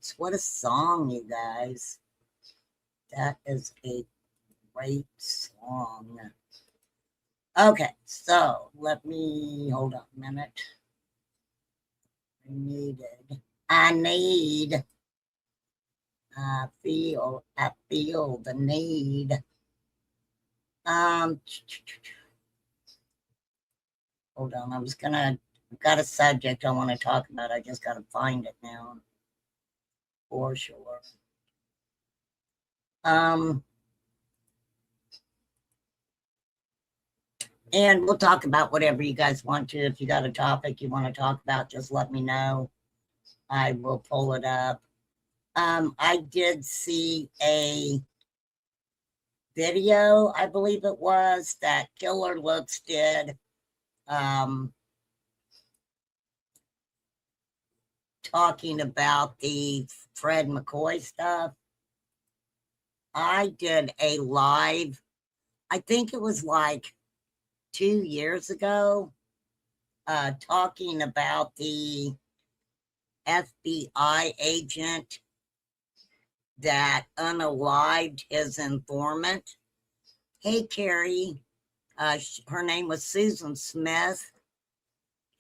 Boats. What a song, you guys. That is a great song. Okay, so let me hold on a minute. I feel the need. Hold on, I've got a subject I want to talk about. I just got to find it now. For sure. And we'll talk about whatever you guys want to. If you got a topic you want to talk about, just let me know. I will pull it up. I did see a video, I believe it was, that Killer Looks did. Talking about the Fred McCoy stuff. I did a live, I think it was like 2 years ago, talking about the FBI agent that unalived his informant. Hey, Carrie. Her name was Susan Smith.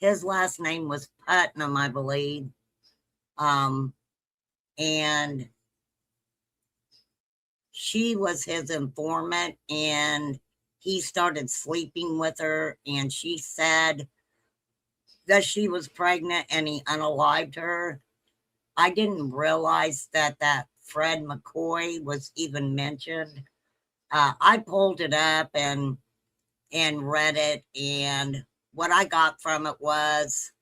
His last name was Putnam, I believe. And she was his informant, and he started sleeping with her, and she said that she was pregnant and he unalived her. I didn't realize that Fred McCoy was even mentioned. I pulled it up and read it, and what I got from it was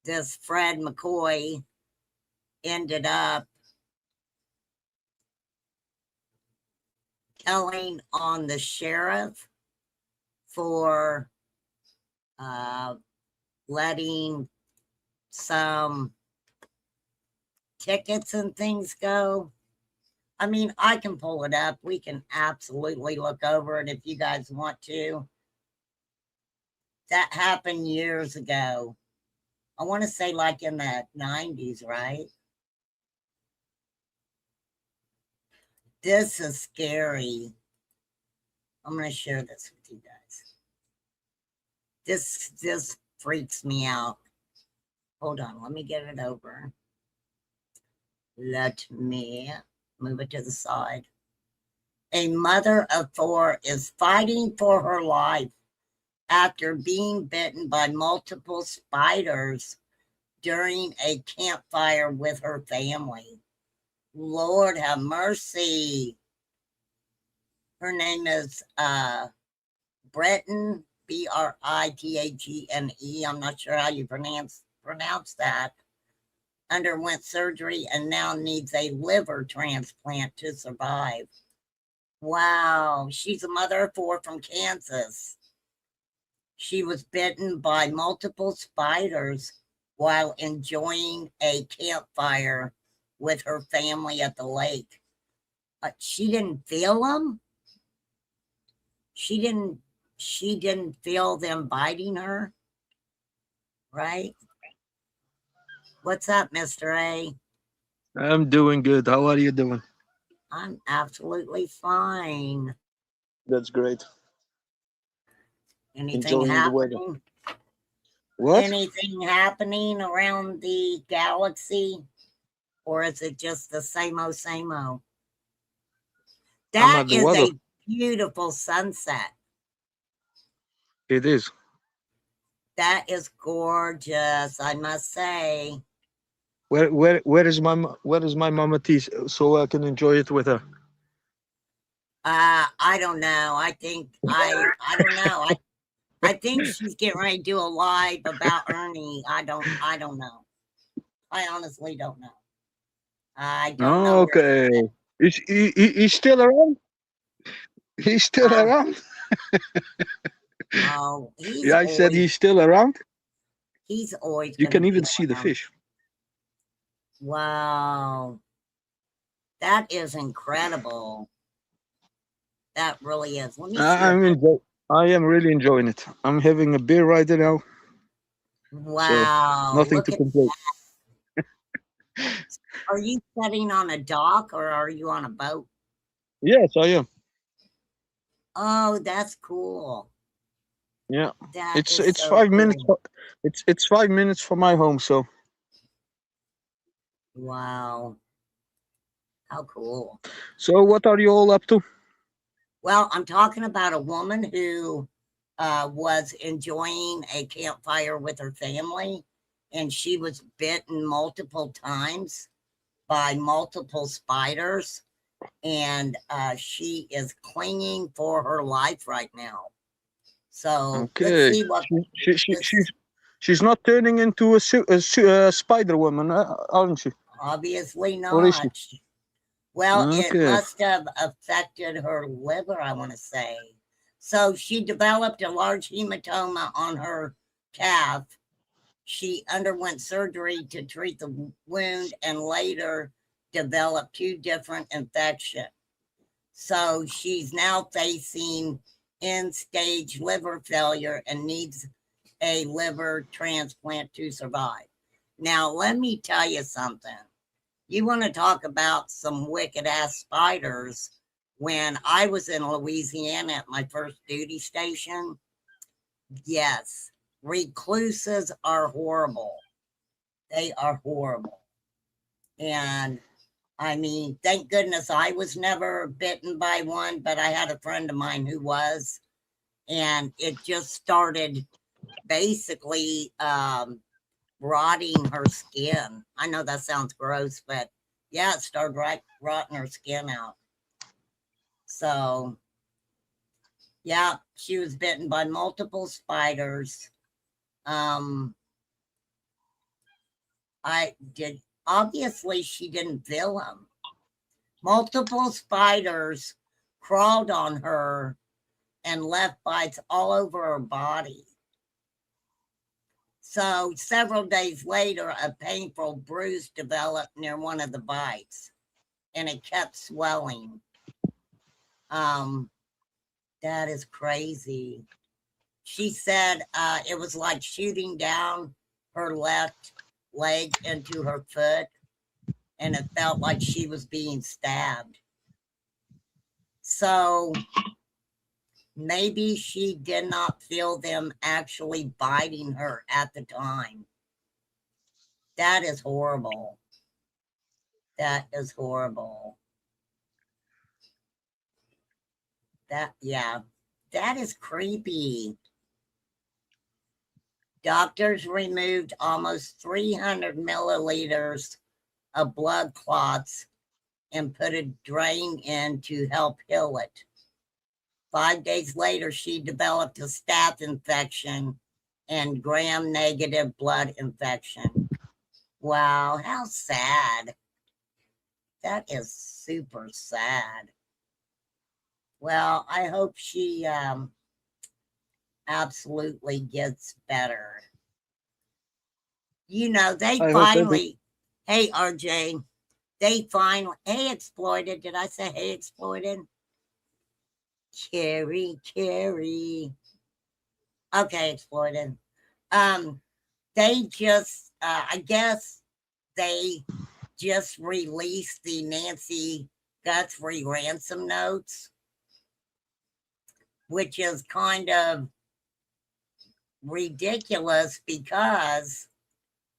this Fred McCoy ended up telling on the sheriff for letting some tickets and things go. I mean, I can pull it up. We can absolutely look over it if you guys want to. That happened years ago. I want to say like in the 90s, right? This is scary. I'm going to share this with you guys. This freaks me out. Hold on, let me get it over. Let me move it to the side. A mother of 4 is fighting for her life after being bitten by multiple spiders during a campfire with her family. Lord have mercy. Her name is Breton, Britagene. I'm not sure how you pronounce that. Underwent surgery and now needs a liver transplant to survive. Wow, she's a mother of 4 from Kansas. She was bitten by multiple spiders while enjoying a campfire with her family at the lake. She didn't feel them. She didn't feel them biting her, right? What's up, Mr. A? I'm doing good. How are you doing? I'm absolutely fine. That's great. Anything Enjoying the weather. happening? What? Anything happening around the galaxy? Or is it just the same old, same old? That is a beautiful sunset. It is. That is gorgeous, I must say. Where is my mama tea so I can enjoy it with her? I don't know. I don't know. I think she's getting ready to do a live about Ernie. I don't know. I honestly don't know. I don't know. Okay. He's still around? He's still around? Oh, yeah, I said he's still around. He's always. You can even see the fish. Wow. That is incredible. That really is. Let me see. I am really enjoying it. I'm having a beer right now. Wow. So nothing to complain. Are you sitting on a dock or are you on a boat? Yes, I am. Oh, that's cool. Yeah, That it's is it's so 5 minutes. cool. It's 5 minutes from my home. So Wow. How cool. what are you all up to? Well, I'm talking about a woman who was enjoying a campfire with her family, and she was bitten multiple times by multiple spiders, and she is clinging for her life right now. So let's Okay, see what she, she, she this. she's she's not turning into a Spider Woman, aren't she? Obviously Or is she? not. Well, it Okay. must have affected her liver, I want to say. So she developed a large hematoma on her calf. She underwent surgery to treat the wound and later developed two different infections. So she's now facing end stage liver failure and needs a liver transplant to survive. Now, let me tell you something. You want to talk about some wicked ass spiders? When I was in Louisiana at my first duty station, yes, recluses are horrible. They are horrible. And I mean, thank goodness I was never bitten by one, but I had a friend of mine who was, and it just started basically rotting her skin. I know that sounds gross, but yeah, it started rotting her skin out. So, yeah, she was bitten by multiple spiders. Um, I did, obviously, she didn't feel them. Multiple spiders crawled on her and left bites all over her body. So, several days later, a painful bruise developed near one of the bites and it kept swelling. Um, that is crazy. She said it was like shooting down her left leg into her foot, and it felt like she was being stabbed. So maybe she did not feel them actually biting her at the time. That is horrible. That is horrible. Yeah, that is creepy. Doctors removed almost 300 milliliters of blood clots and put a drain in to help heal it. 5 days later, she developed a staph infection and gram negative blood infection. Wow, how sad. That is super sad. Well, I hope she absolutely gets better. You know, they I hope every. finally, hey, RJ, they finally, hey, exploited. Did I say hey, exploited? Carrie. Okay, exploited. Um, they just, I guess they just released the Nancy Guthrie ransom notes, which is kind of ridiculous because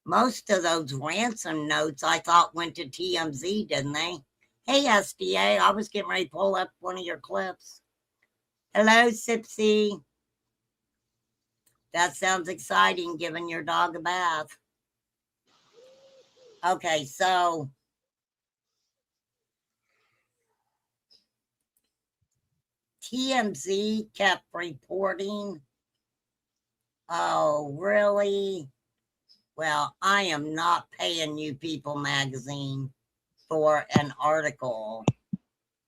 most of those ransom notes I thought went to TMZ, didn't they? Hey, SDA, I was getting ready to pull up one of your clips. Hello, Sipsy. That sounds exciting, giving your dog a bath. Okay, so TMZ kept reporting. Oh, really? Well, I am not paying you People magazine for an article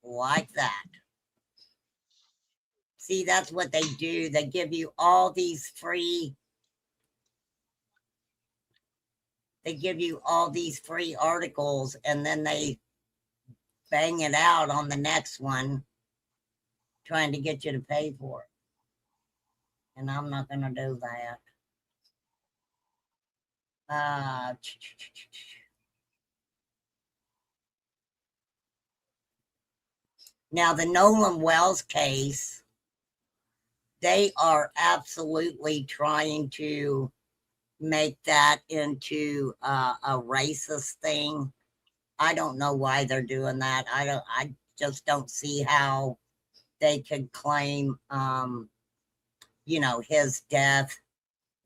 like that. See, that's what they do. They give you all these free articles and then they bang it out on the next one trying to get you to pay for it. And I'm not going to do that. Now, the Nolan Wells case, they are absolutely trying to make that into a racist thing. I don't know why they're doing that. I just don't see how they could claim his death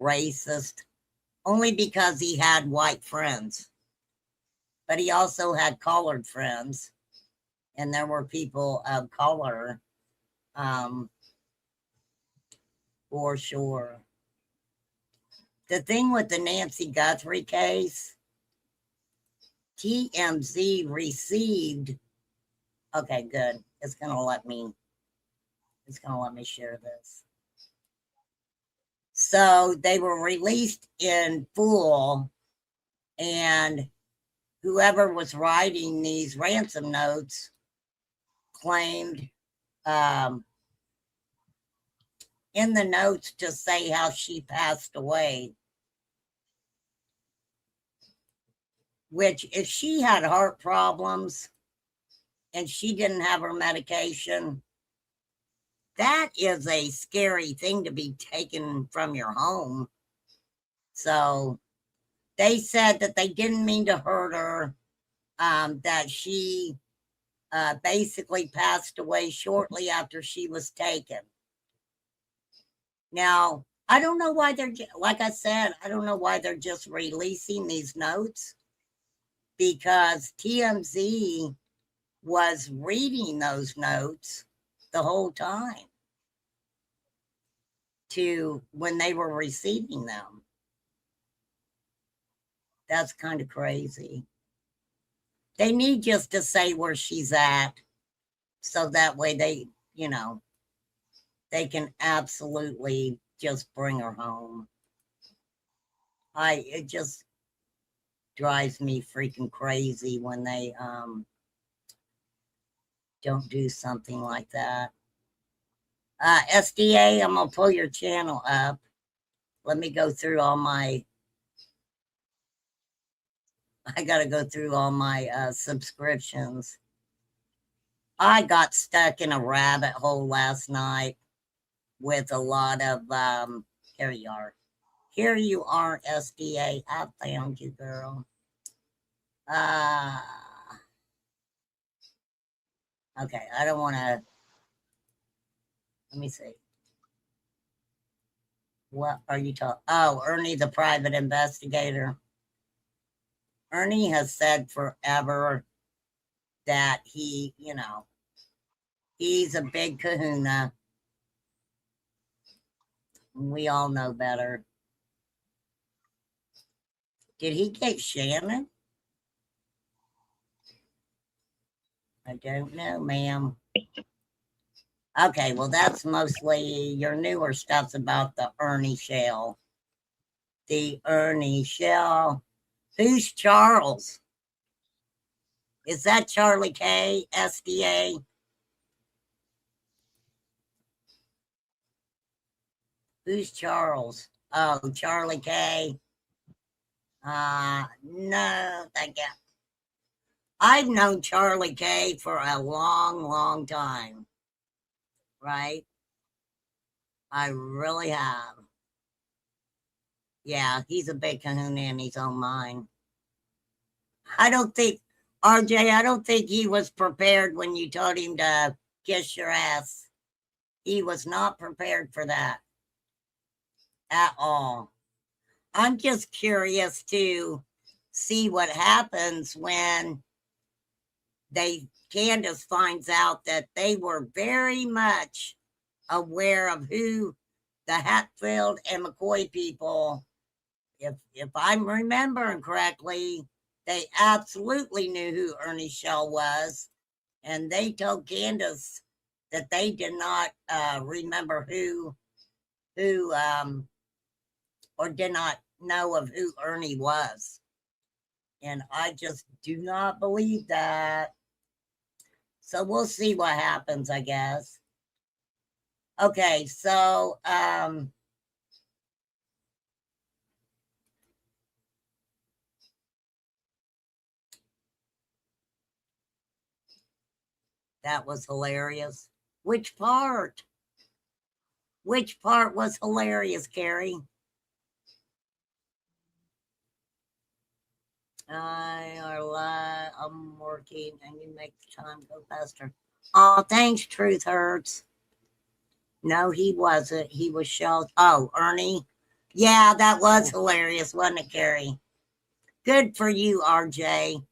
racist, only because he had white friends. But he also had colored friends, and there were people of color, um, for sure. The thing with the Nancy Guthrie case, TMZ received. Okay, good. It's gonna let me share this. So they were released in full, and whoever was writing these ransom notes claimed in the notes to say how she passed away. Which, if she had heart problems and she didn't have her medication, that is a scary thing to be taken from your home. So they said that they didn't mean to hurt her, that she basically passed away shortly after she was taken. Now, I don't know why like I said, I don't know why they're just releasing these notes, because TMZ was reading those notes the whole time to when they were receiving them. That's kind of crazy. They need just to say where she's at, so that way they can absolutely just bring her home. It just drives me freaking crazy when they don't do something like that. SDA, I'm gonna pull your channel up. Let me go through all my. I gotta go through all my subscriptions. I got stuck in a rabbit hole last night with a lot of here you are. Here you are, SDA. I found you, girl. Okay, I don't want to. Let me see. What are you talking? Oh, Ernie, the private investigator. Ernie has said forever that he's a big kahuna. We all know better. Did he get Shannon? I don't know, ma'am. Okay, well, that's mostly your newer stuff's about the Ernie Shell. The Ernie Shell. Who's Charles? Is that Charlie K, SDA? Who's Charles? Oh, Charlie K. No, thank you. I've known Charlie K for a long, long time. Right? I really have. Yeah, he's a big kahuna in his own mind. I don't think, RJ, I don't think he was prepared when you told him to kiss your ass. He was not prepared for that at all. I'm just curious to see what happens when Candace finds out that they were very much aware of who the Hatfield and McCoy people, if I'm remembering correctly, they absolutely knew who Ernie Shell was, and they told Candace that they did not remember who or did not know of who Ernie was. And I just do not believe that. So we'll see what happens, I guess. Okay, so That was hilarious. Which part? Which part was hilarious, Carrie? I'm working and you make the time go faster. Oh, thanks, Truth Hurts. No, he wasn't. He was Shell. Oh, Ernie. Yeah, that was hilarious, wasn't it, Carrie? Good for you, RJ.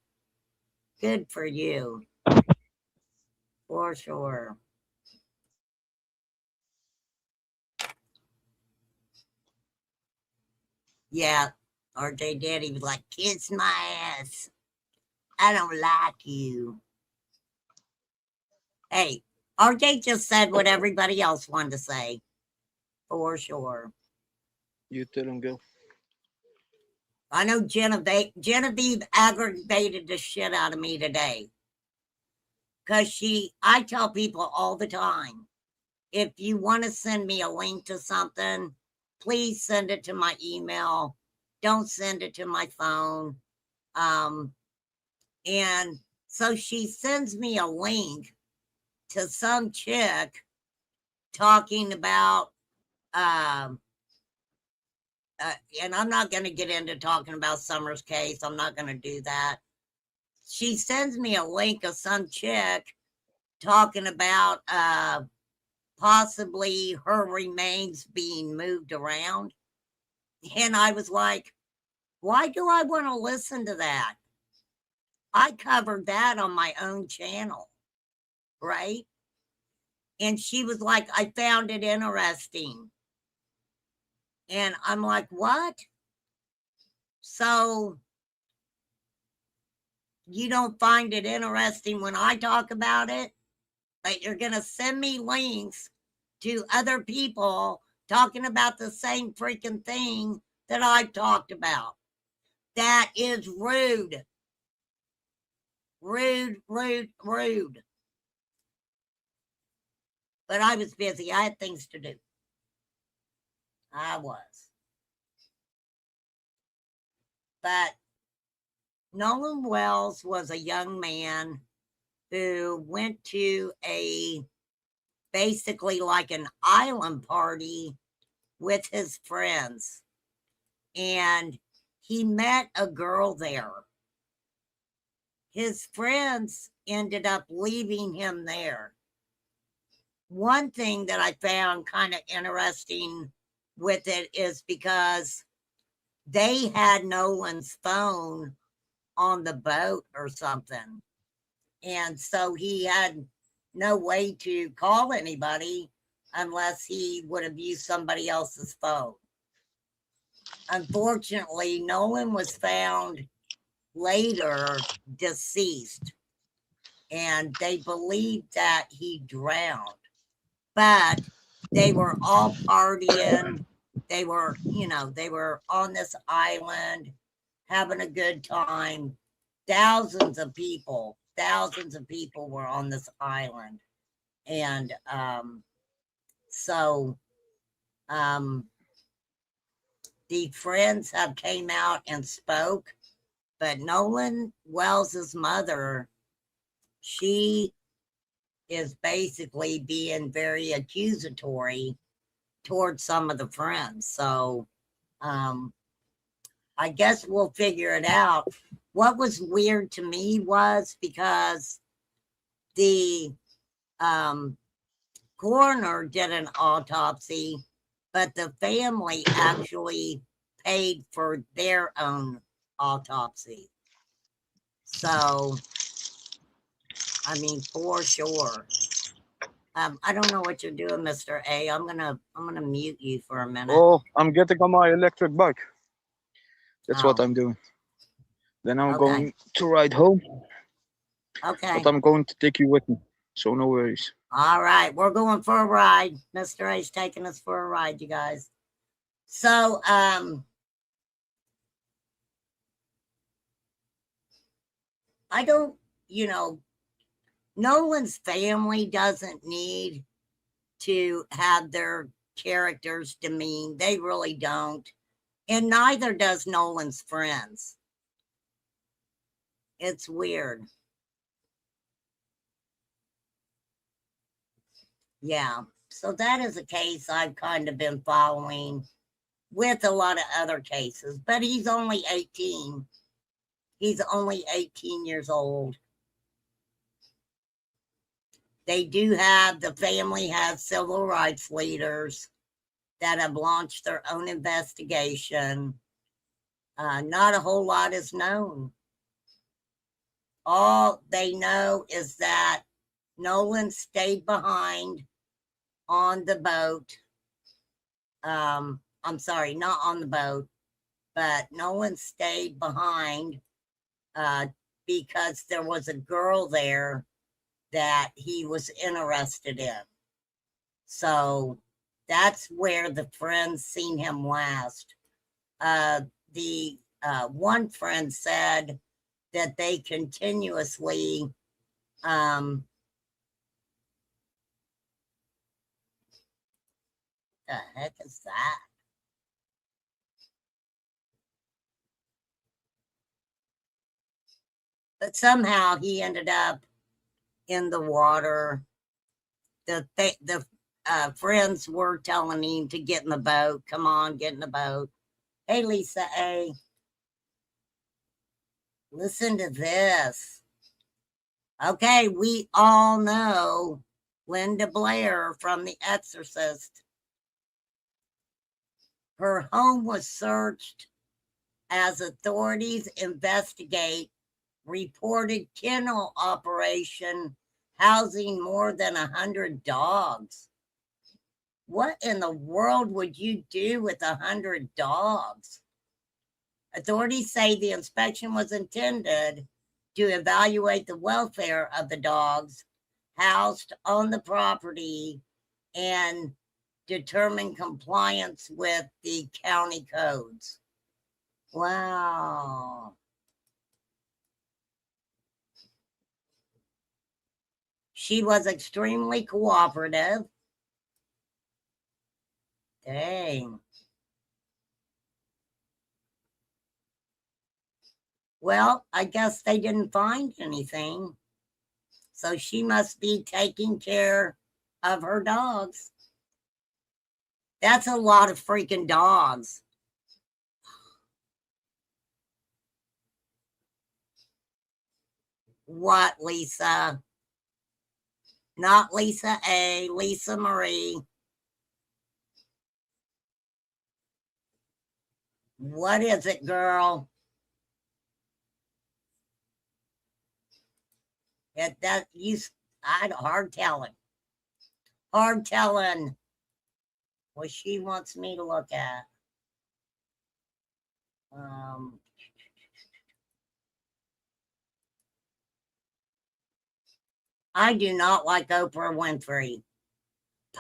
Good for you. For sure. Yeah, RJ did. He was like, kiss my ass. I don't like you. Hey, RJ just said what everybody else wanted to say. For sure. You tell him, girl. I know Genevieve aggravated the shit out of me today. Because I tell people all the time, if you want to send me a link to something, please send it to my email. Don't send it to my phone. And so she sends me a link to some chick talking about, and I'm not going to get into talking about Summer's case. I'm not going to do that. She sends me a link of some chick talking about possibly her remains being moved around. And I was like, why do I want to listen to that? I covered that on my own channel, right? And she was like, I found it interesting. And I'm like, what? So you don't find it interesting when I talk about it? But you're going to send me links to other people talking about the same freaking thing that I've talked about. That is rude. Rude, rude, rude. But I was busy. I had things to do. I was. But Nolan Wells was a young man who went to basically like an island party with his friends. And he met a girl there. His friends ended up leaving him there. One thing that I found kind of interesting with it is because they had Nolan's phone on the boat or something. And so he had no way to call anybody unless he would have used somebody else's phone. Unfortunately, Nolan was found later deceased, and they believed that he drowned. But they were all partying. They were, they were on this island having a good time. Thousands of people were on this island. And so the friends have came out and spoke, but Nolan Wells's mother, she is basically being very accusatory towards some of the friends. So I guess we'll figure it out. What was weird to me was because the coroner did an autopsy, but the family actually paid for their own autopsy. So, I mean, for sure. I don't know what you're doing, Mr. A. I'm gonna mute you for a minute. Oh, I'm getting on my electric bike. That's what I'm doing. Then I'm going to ride home. Okay. But I'm going to take you with me, so no worries. All right, we're going for a ride. Mr. A's taking us for a ride, you guys. So, I don't, Nolan's family doesn't need to have their characters demeaned. They really don't. And neither does Nolan's friends. It's weird. Yeah. So that is a case I've kind of been following with a lot of other cases, but he's only 18. He's only 18 years old. They do have, the family has civil rights leaders that have launched their own investigation. Not a whole lot is known. All they know is that Nolan stayed behind on the boat. I'm sorry, not on the boat, but Nolan stayed behind because there was a girl there that he was interested in. So that's where the friends seen him last. The one friend said that they continuously the heck is that? But somehow he ended up in the water. The friends were telling him to get in the boat. Come on, get in the boat. Hey, Lisa A. Listen to this. Okay, we all know Linda Blair from The Exorcist. Her home was searched as authorities investigate reported kennel operation housing more than 100 dogs. What in the world would you do with 100 dogs? Authorities say the inspection was intended to evaluate the welfare of the dogs housed on the property and determine compliance with the county codes. Wow. She was extremely cooperative. Dang. Well, I guess they didn't find anything. So she must be taking care of her dogs. That's a lot of freaking dogs. What, Lisa? Not Lisa A, Lisa Marie. What is it, girl? That you, I hard telling. Hard telling what she wants me to look at. I do not like Oprah Winfrey.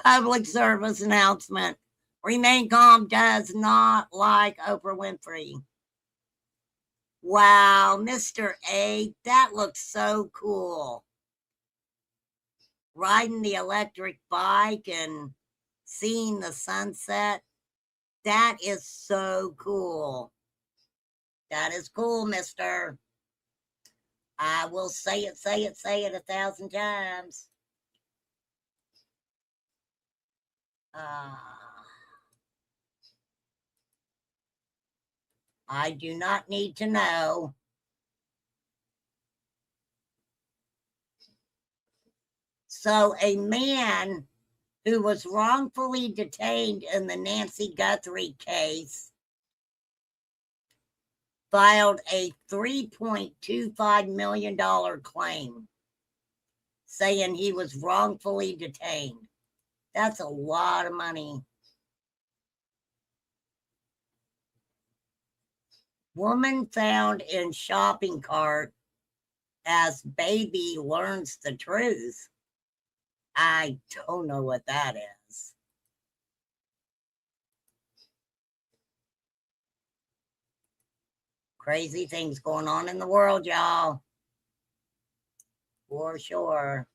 Public service announcement. Remain calm does not like Oprah Winfrey. Wow, Mr. A, that looks so cool. Riding the electric bike and seeing the sunset. That is so cool. That is cool, mister. I will say it 1,000 times. I do not need to know. So a man who was wrongfully detained in the Nancy Guthrie case filed a $3.25 million claim saying he was wrongfully detained. That's a lot of money. Woman found in shopping cart as baby learns the truth. I don't know what that is. Crazy things going on in the world, y'all. For sure.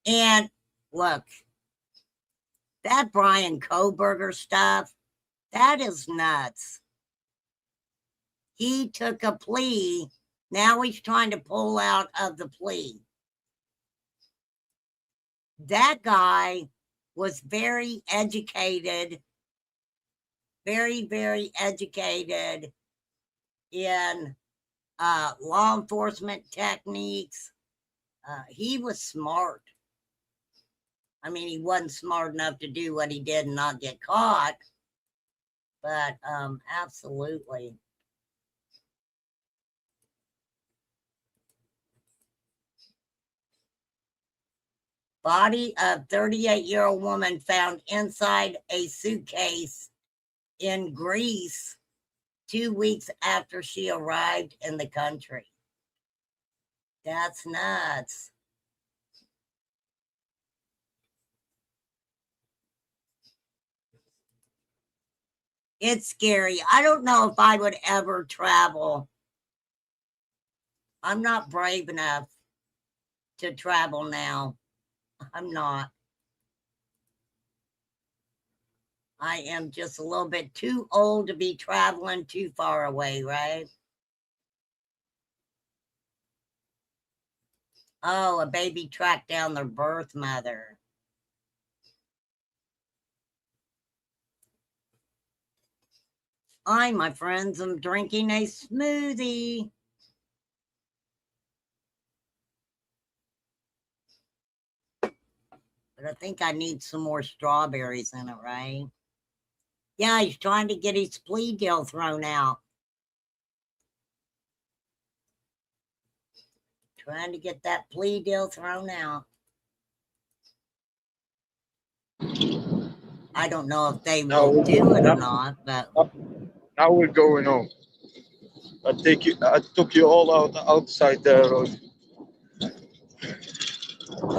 And look, that Brian Koberger stuff, that is nuts. He took a plea. Now he's trying to pull out of the plea. That guy was very educated, very, very educated in law enforcement techniques. He was smart. I mean, he wasn't smart enough to do what he did and not get caught, but absolutely. Body of 38-year-old woman found inside a suitcase in Greece 2 weeks after she arrived in the country. That's nuts. It's scary. I don't know if I would ever travel. I'm not brave enough to travel now. I'm not. I am just a little bit too old to be traveling too far away, right? Oh, a baby tracked down their birth mother. I, my friends, am drinking a smoothie. But I think I need some more strawberries in it, right? Yeah, he's trying to get his plea deal thrown out. Trying to get that plea deal thrown out. I don't know if they will do it or not, but now we're going home. I took you all outside the road.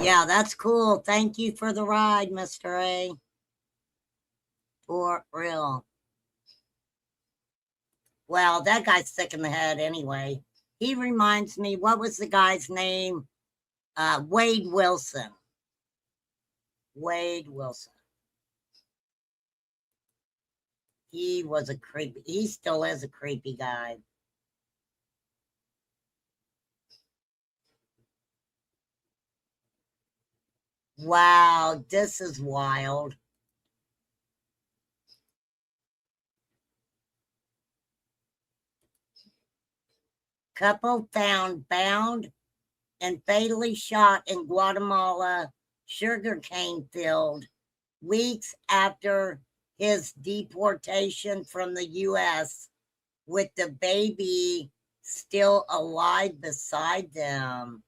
yeah, that's cool. Thank you for the ride, Mr. A. For real. Well, that guy's sick in the head anyway. He reminds me, what was the guy's name? Wade Wilson. Wade Wilson. He was a creepy, he still is a creepy guy. Wow, this is wild. Couple found bound and fatally shot in Guatemala sugarcane field weeks after his deportation from the U.S. with the baby still alive beside them.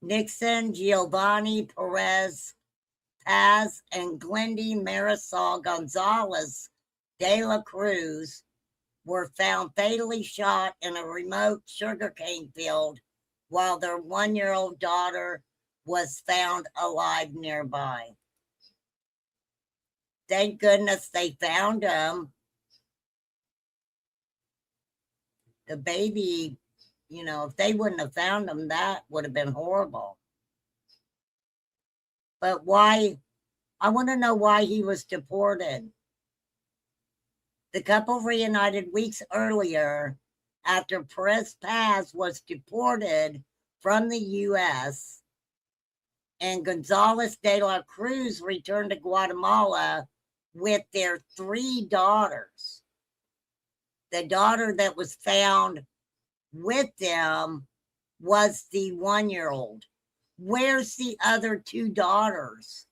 Nixon, Giovanni Perez Paz, and Glendy Marisol Gonzalez de la Cruz were found fatally shot in a remote sugarcane field while their 1-year-old daughter was found alive nearby. Thank goodness they found him. The baby, you know, if they wouldn't have found him, that would have been horrible. But why? I want to know why he was deported. The couple reunited weeks earlier after Perez Paz was deported from the U.S. and Gonzalez de la Cruz returned to Guatemala with their 3 daughters. The daughter that was found with them was the 1-year-old. Where's the other 2 daughters?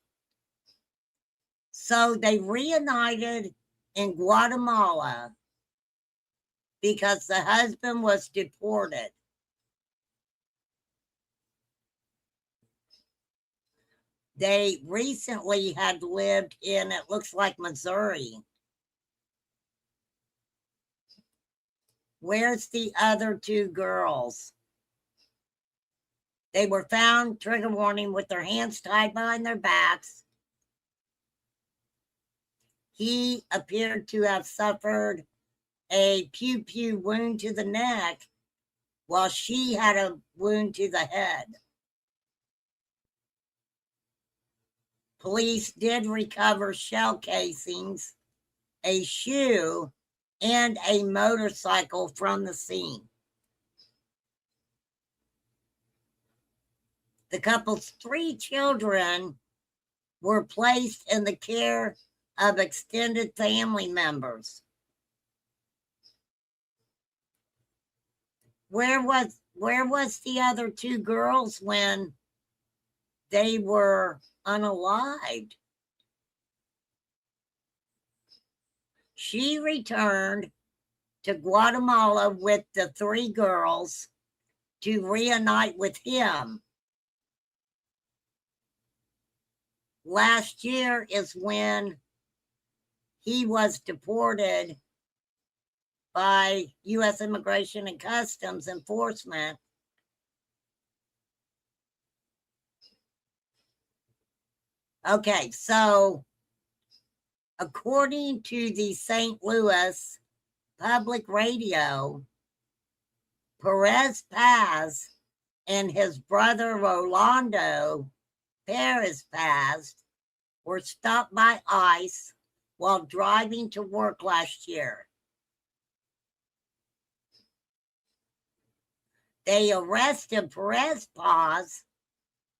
So they reunited in Guatemala because the husband was deported. They recently had lived in, it looks like, Missouri. Where's the other 2 girls? They were found, trigger warning, with their hands tied behind their backs. He appeared to have suffered a pew-pew wound to the neck, while she had a wound to the head. Police did recover shell casings, a shoe, and a motorcycle from the scene. The couple's 3 children were placed in the care of extended family members. Where was the other 2 girls when they were unalived? She returned to Guatemala with the 3 girls to reunite with him. Last year is when he was deported by U.S. Immigration and Customs Enforcement. Okay, so according to the St. Louis Public Radio, Perez Paz and his brother Rolando Perez Paz were stopped by ICE while driving to work last year. They arrested Perez Paz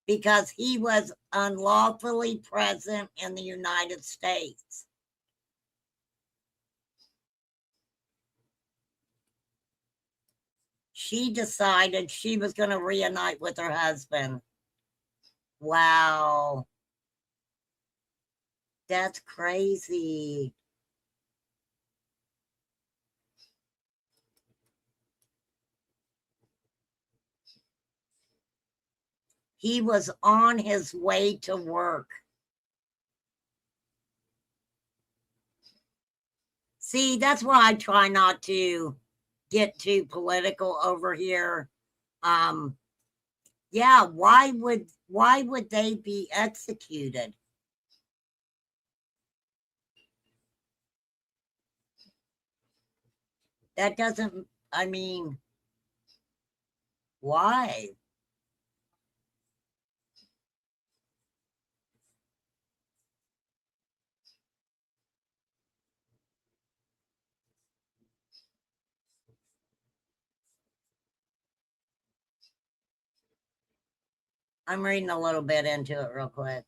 because he was unlawfully present in the United States. She decided she was going to reunite with her husband. Wow. That's crazy. He was on his way to work. See, that's why I try not to get too political over here. Yeah, why would they be executed? That doesn't, I mean, why? I'm reading a little bit into it real quick.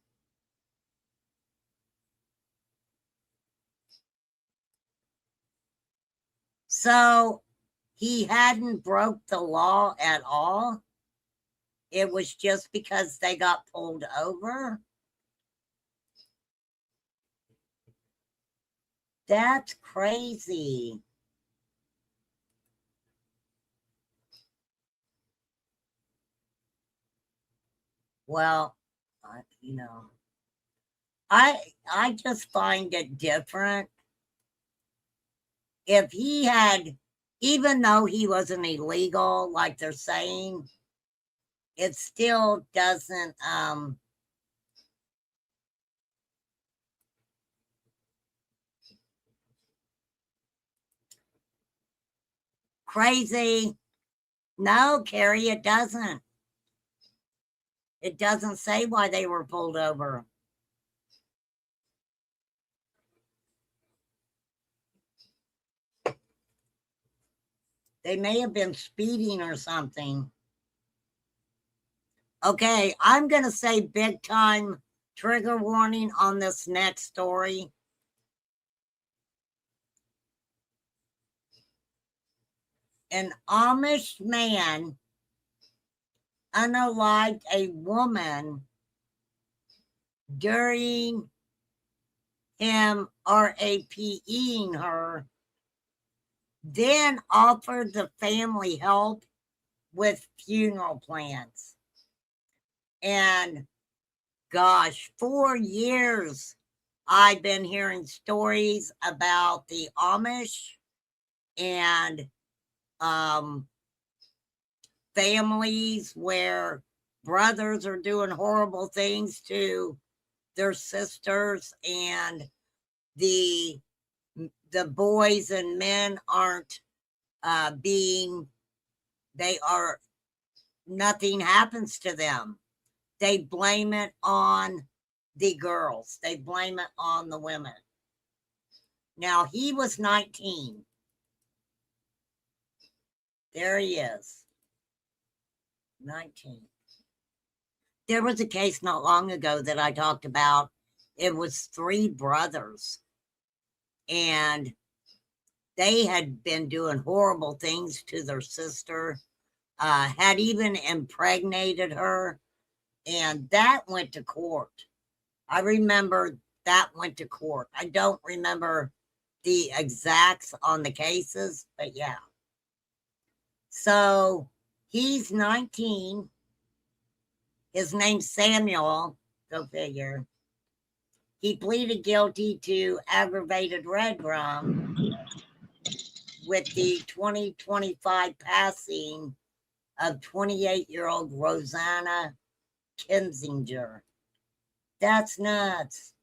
So he hadn't broke the law at all. It was just because they got pulled over. That's crazy. Well, you know, I just find it different. If he had, even though he wasn't illegal, like they're saying, it still doesn't crazy. No, Carrie, it doesn't. It doesn't say why they were pulled over. They may have been speeding or something. Okay, I'm going to say big time trigger warning on this next story. An Amish man unalived a woman during him RAPing her, then offered the family help with funeral plans. And gosh, 4 years I've been hearing stories about the Amish and families where brothers are doing horrible things to their sisters, and the boys and men aren't nothing happens to them. They blame it on the girls. They blame it on the women. Now, he was 19. There he is. 19. There was a case not long ago that I talked about. It was 3 brothers, and they had been doing horrible things to their sister, had even impregnated her, and that went to court. I remember that went to court. I don't remember the exacts on the cases, but yeah. So he's 19. His name's Samuel. Go figure. He pleaded guilty to aggravated red rum with the 2025 passing of 28-year-old Rosanna Kinzinger. That's nuts.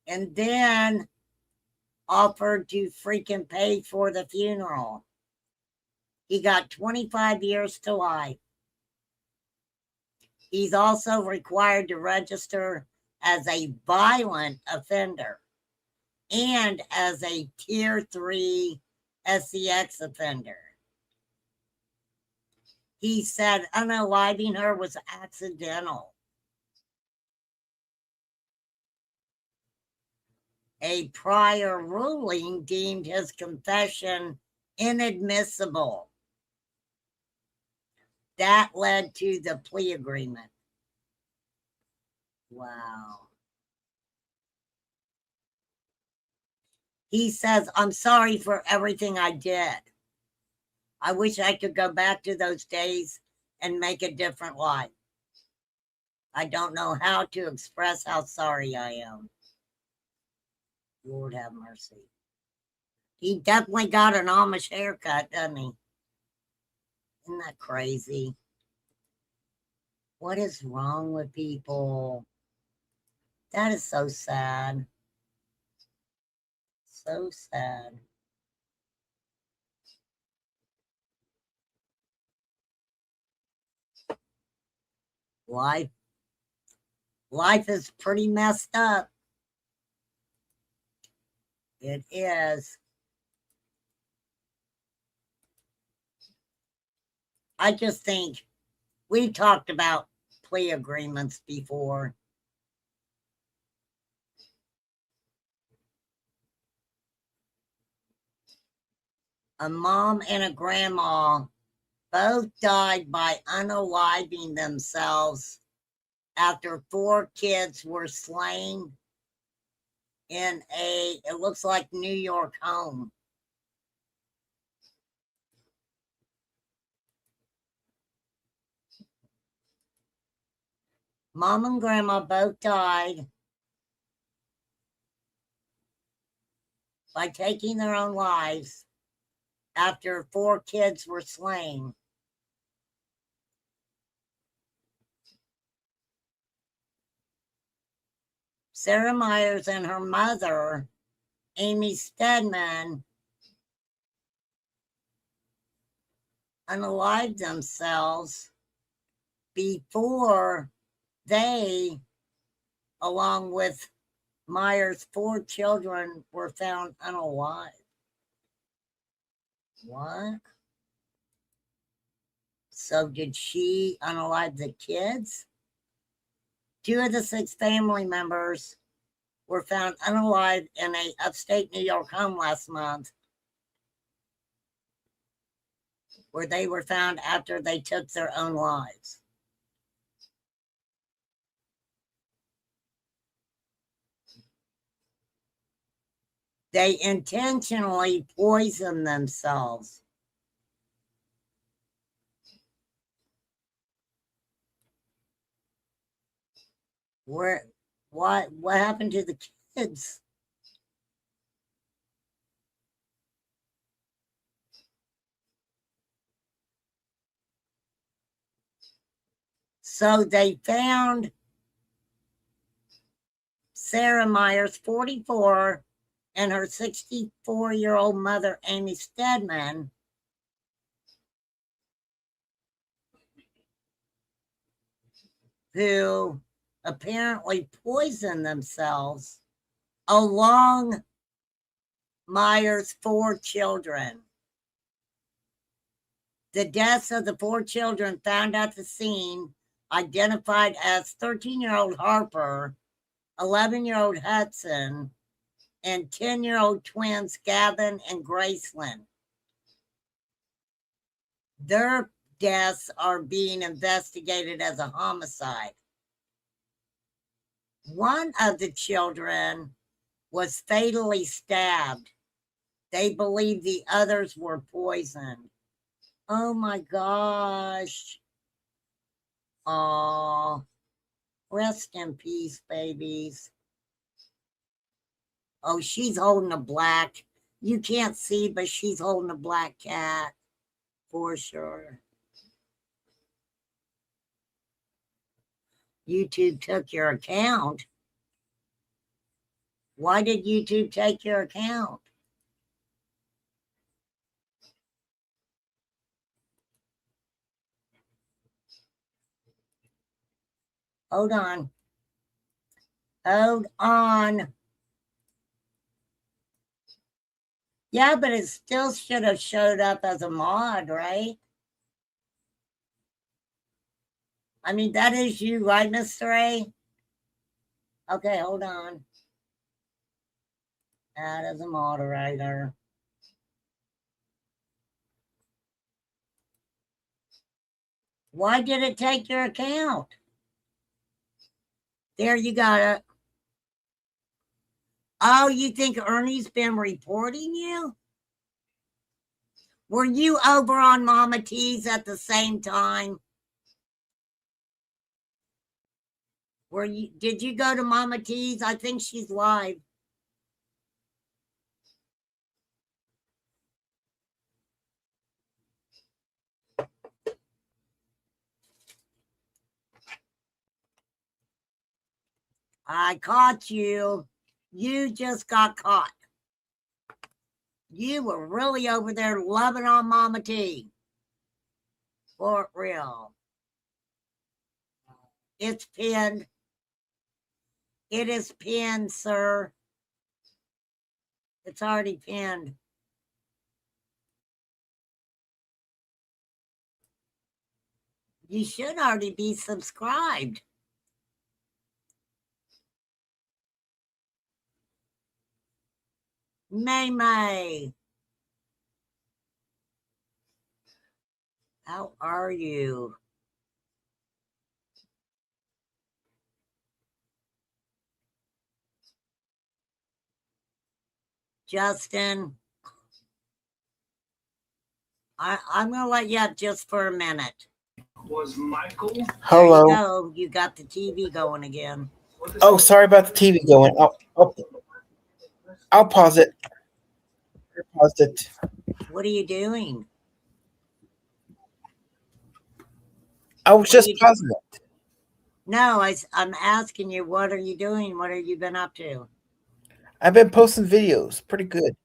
And then offered to freaking pay for the funeral. He got 25 years to life. He's also required to register as a violent offender and as a Tier 3 SEX offender. He said unaliving her was accidental. A prior ruling deemed his confession inadmissible. That led to the plea agreement. Wow. He says, I'm sorry for everything I did. I wish I could go back to those days and make a different life. I don't know how to express how sorry I am. Lord have mercy. He definitely got an Amish haircut, doesn't he? Isn't that crazy? What is wrong with people? That is so sad. So sad. Life is pretty messed up. It is. I just think we talked about plea agreements before. A mom and a grandma both died by unaliving themselves after 4 kids were slain in it looks like New York home. Mom and grandma both died by taking their own lives after 4 kids were slain. Sarah Myers and her mother, Amy Stedman, unalived themselves before they, along with Myers' 4 children, were found unalive. What? So did she unalive the kids? 2 of the 6 family members were found unalive in a upstate New York home last month, where they were found after they took their own lives. They intentionally poisoned themselves. What happened to the kids? So they found Sarah Myers, 44, and her 64-year-old mother, Amy Stedman, who apparently poisoned themselves along Myers' 4 children. The deaths of the 4 children found at the scene identified as 13-year-old Harper, 11-year-old Hudson, and 10-year-old twins Gavin and Gracelyn. Their deaths are being investigated as a homicide. One of the children was fatally stabbed. They believe the others were poisoned. Oh my gosh. Oh, rest in peace, babies. Oh, she's holding a black. You can't see, but she's holding a black cat for sure. YouTube took your account. Why did YouTube take your account? Hold on. Hold on. Yeah, but it still should have showed up as a mod, right? I mean, that is you, right, Mr. A? Okay, hold on. Add as a moderator. Why did it take your account? There, you got it. Oh, you think Ernie's been reporting you? Were you over on Mama T's at the same time? Did you go to Mama T's? I think she's live. I caught you. You just got caught. You were really over there loving on Mama T. For real. It's pinned. It is pinned, sir. It's already pinned. You should already be subscribed. May. How are you? Justin, I'm going to let you up just for a minute. Was Michael? Hello. There you go. You got the TV going again. Oh, sorry about the TV going. I'll pause it. I paused it. What are you doing? I was just pausing it. No, I'm asking you, what are you doing? What have you been up to? I've been posting videos. Pretty good.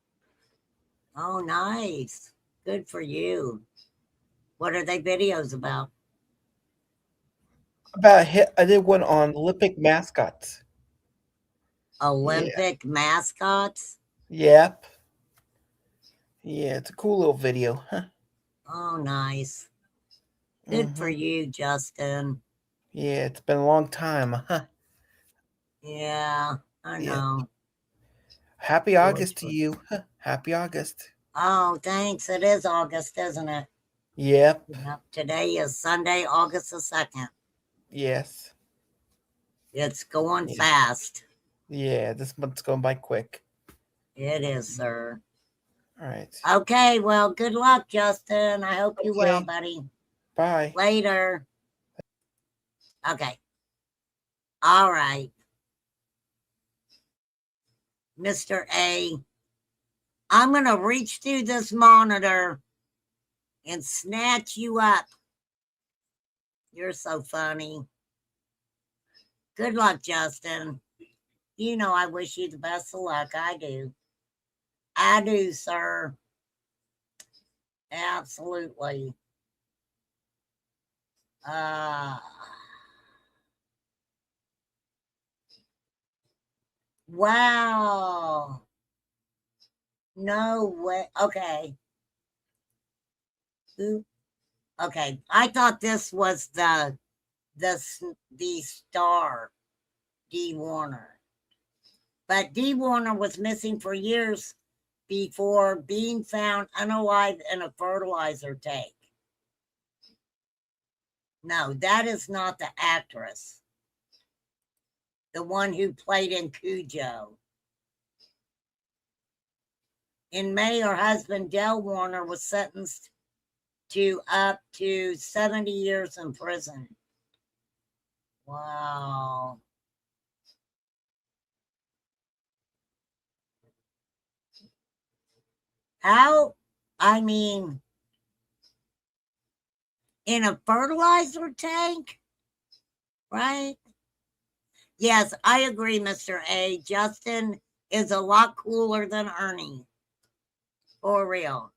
Oh, nice. Good for you. What are they videos about? I did one on Olympic mascots. Olympic mascots? Yep. Yeah, it's a cool little video. Huh? Oh, nice. Good for you, Justin. Yeah, it's been a long time. Huh? Yeah, I know. Happy August to you. Huh? Happy August. Oh, thanks. It is August, isn't it? Yep. Today is Sunday, August the 2nd. Yes. It's going fast. Yeah, this month's going by quick. It is, sir. All right. Okay, well, good luck, Justin. I hope you well, buddy. Bye. Later. Okay. All right. Mr. A, I'm going to reach through this monitor and snatch you up. You're so funny. Good luck, Justin. You know I wish you the best of luck. I do. I do, sir. Absolutely. Wow. No way. Okay. Ooh. Okay. I thought this was the the star, Dee Warner. But Dee Warner was missing for years before being found unalive in a fertilizer tank. No, that is not the actress. The one who played in Cujo. In May, her husband, Dale Warner, was sentenced to up to 70 years in prison. Wow. How? I mean, in a fertilizer tank? Right? Yes, I agree, Mr. A. Justin is a lot cooler than Ernie. For real.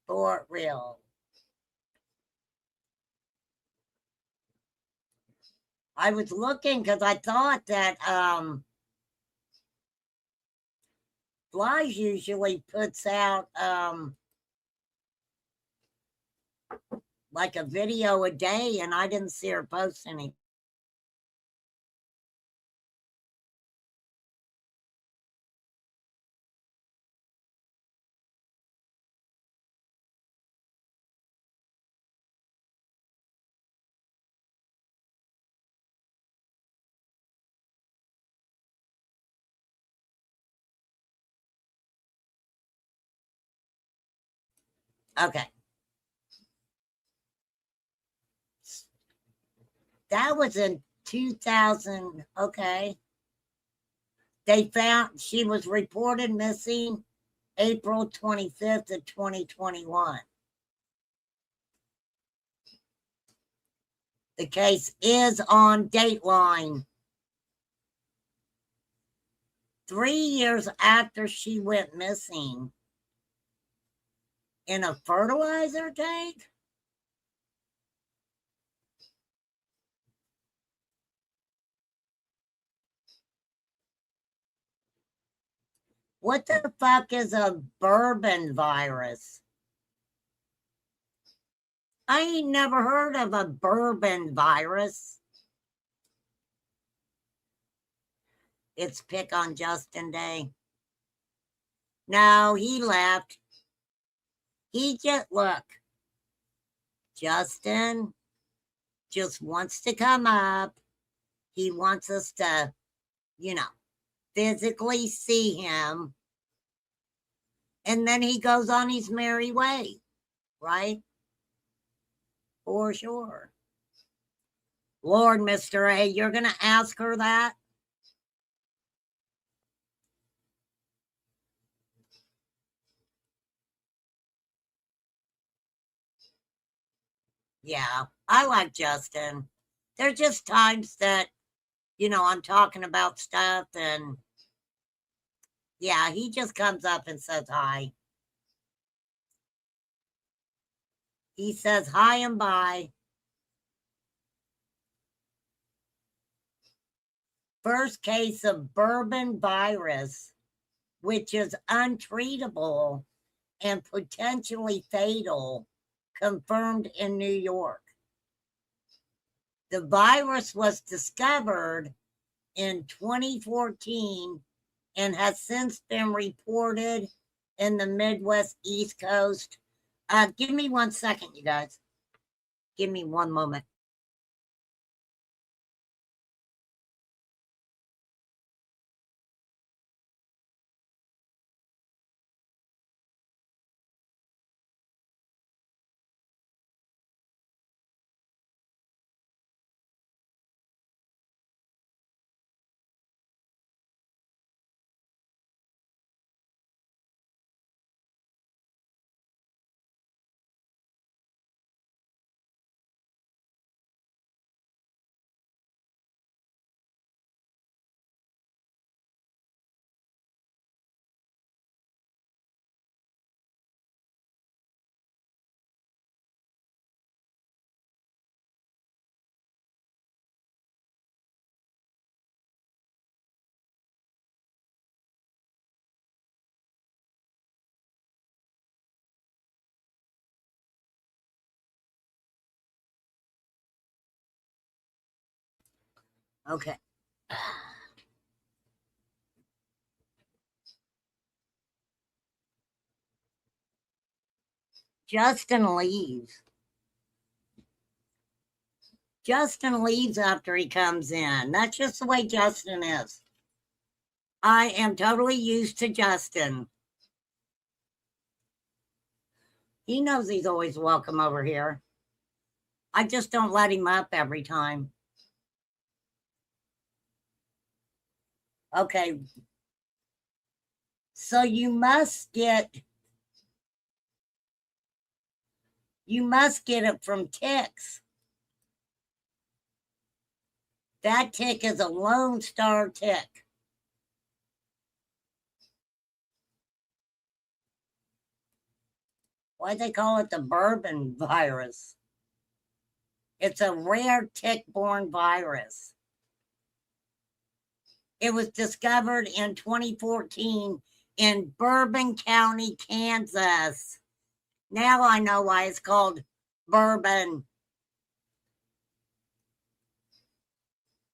For real. I was looking because I thought that Blige usually puts out like a video a day, and I didn't see her post any. Okay. That was in 2000. Okay. They found she was reported missing April 25th of 2021. The case is on Dateline. 3 years after she went missing in a fertilizer tank? What the fuck is a bourbon virus? I ain't never heard of a bourbon virus. It's pick on Justin Day. No, he left. He just, look, Justin just wants to come up. He wants us to, physically see him. And then he goes on his merry way, right? For sure. Lord, Mr. A, you're going to ask her that? Yeah, I like Justin. There's just times that, I'm talking about stuff and yeah, he just comes up and says hi. He says hi and bye. First case of bourbon virus, which is untreatable and potentially fatal, confirmed in New York. The virus was discovered in 2014 and has since been reported in the Midwest, East Coast. Give me 1 second, you guys. Give me one moment. Okay. Justin leaves. Justin leaves after he comes in. That's just the way Justin is. I am totally used to Justin. He knows he's always welcome over here. I just don't let him up every time. Okay. So you must get it from ticks. That tick is a Lone Star tick. Why they call it the bourbon virus? It's a rare tick-borne virus. It was discovered in 2014 in Bourbon County, Kansas. Now I know why it's called bourbon.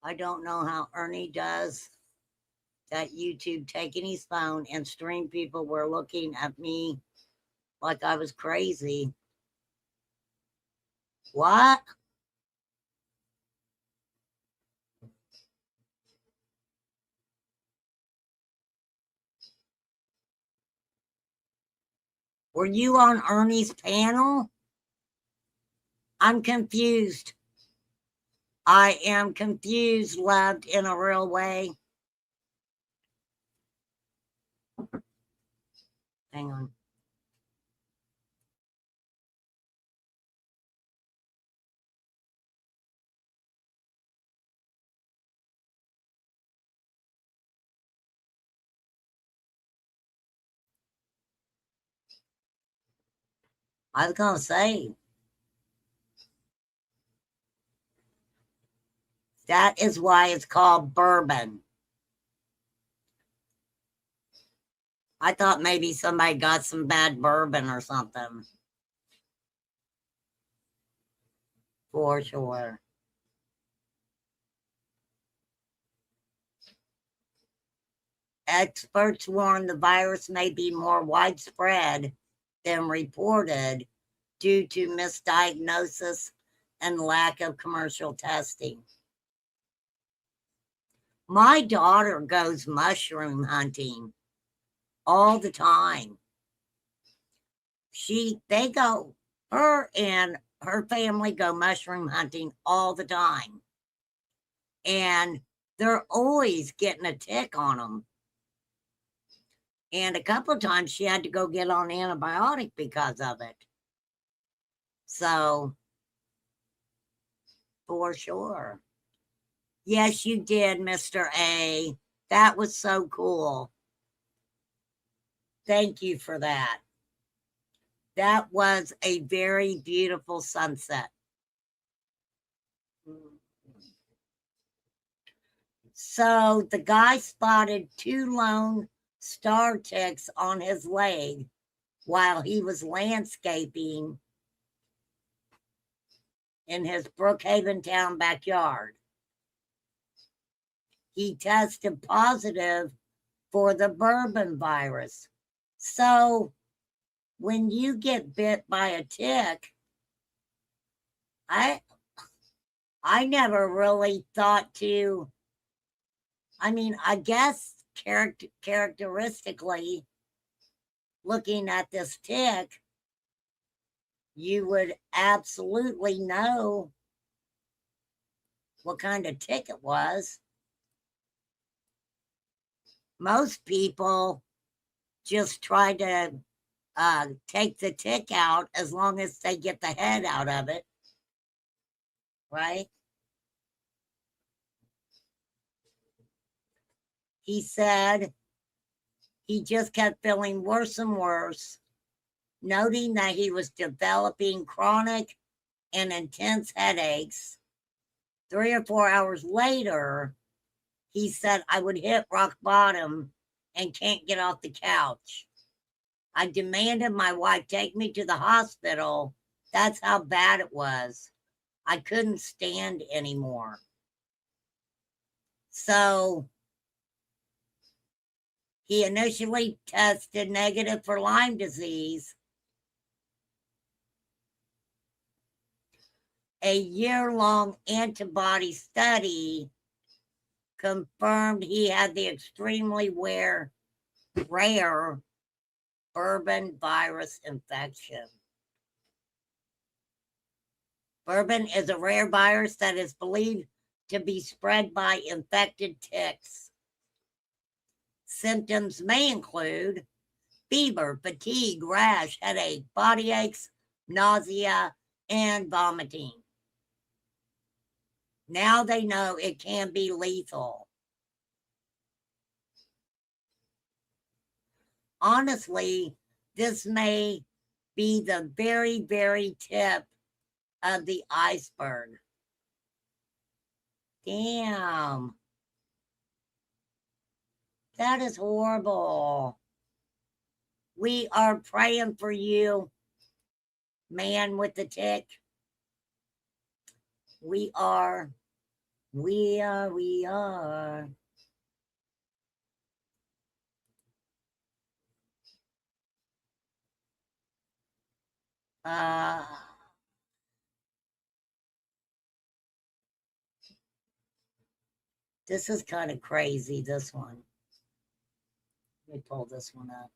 I don't know how Ernie does that YouTube, taking his phone and stream. People were looking at me like I was crazy. What? Were you on Ernie's panel? I'm confused. I am confused, loved in a real way. Hang on. I was going to say, that is why it's called bourbon. I thought maybe somebody got some bad bourbon or something. For sure. Experts warn the virus may be more widespread than reported due to misdiagnosis and lack of commercial testing. My daughter goes mushroom hunting all the time. Her and her family go mushroom hunting all the time. And they're always getting a tick on them. And a couple of times she had to go get on antibiotic because of it. So, for sure. Yes, you did, Mr. A. That was so cool. Thank you for that. That was a very beautiful sunset. So the guy spotted 2 Lone Star ticks on his leg while he was landscaping in his Brookhaven town backyard. He tested positive for the bourbon virus. So when you get bit by a tick, I never really thought to, I guess characteristically, looking at this tick, you would absolutely know what kind of tick it was. Most people just try to take the tick out as long as they get the head out of it, right? He said he just kept feeling worse and worse, noting that he was developing chronic and intense headaches. 3 or 4 hours later, he said, I would hit rock bottom and can't get off the couch. I demanded my wife take me to the hospital. That's how bad it was. I couldn't stand anymore. So he initially tested negative for Lyme disease. A year-long antibody study confirmed he had the extremely rare bourbon virus infection. Bourbon is a rare virus that is believed to be spread by infected ticks. Symptoms may include fever, fatigue, rash, headache, body aches, nausea, and vomiting. Now they know it can be lethal. Honestly, this may be the very, very tip of the iceberg. Damn. That is horrible. We are praying for you, man with the tick. We are. Uh, this is kind of crazy, this one. Let me pull this one up.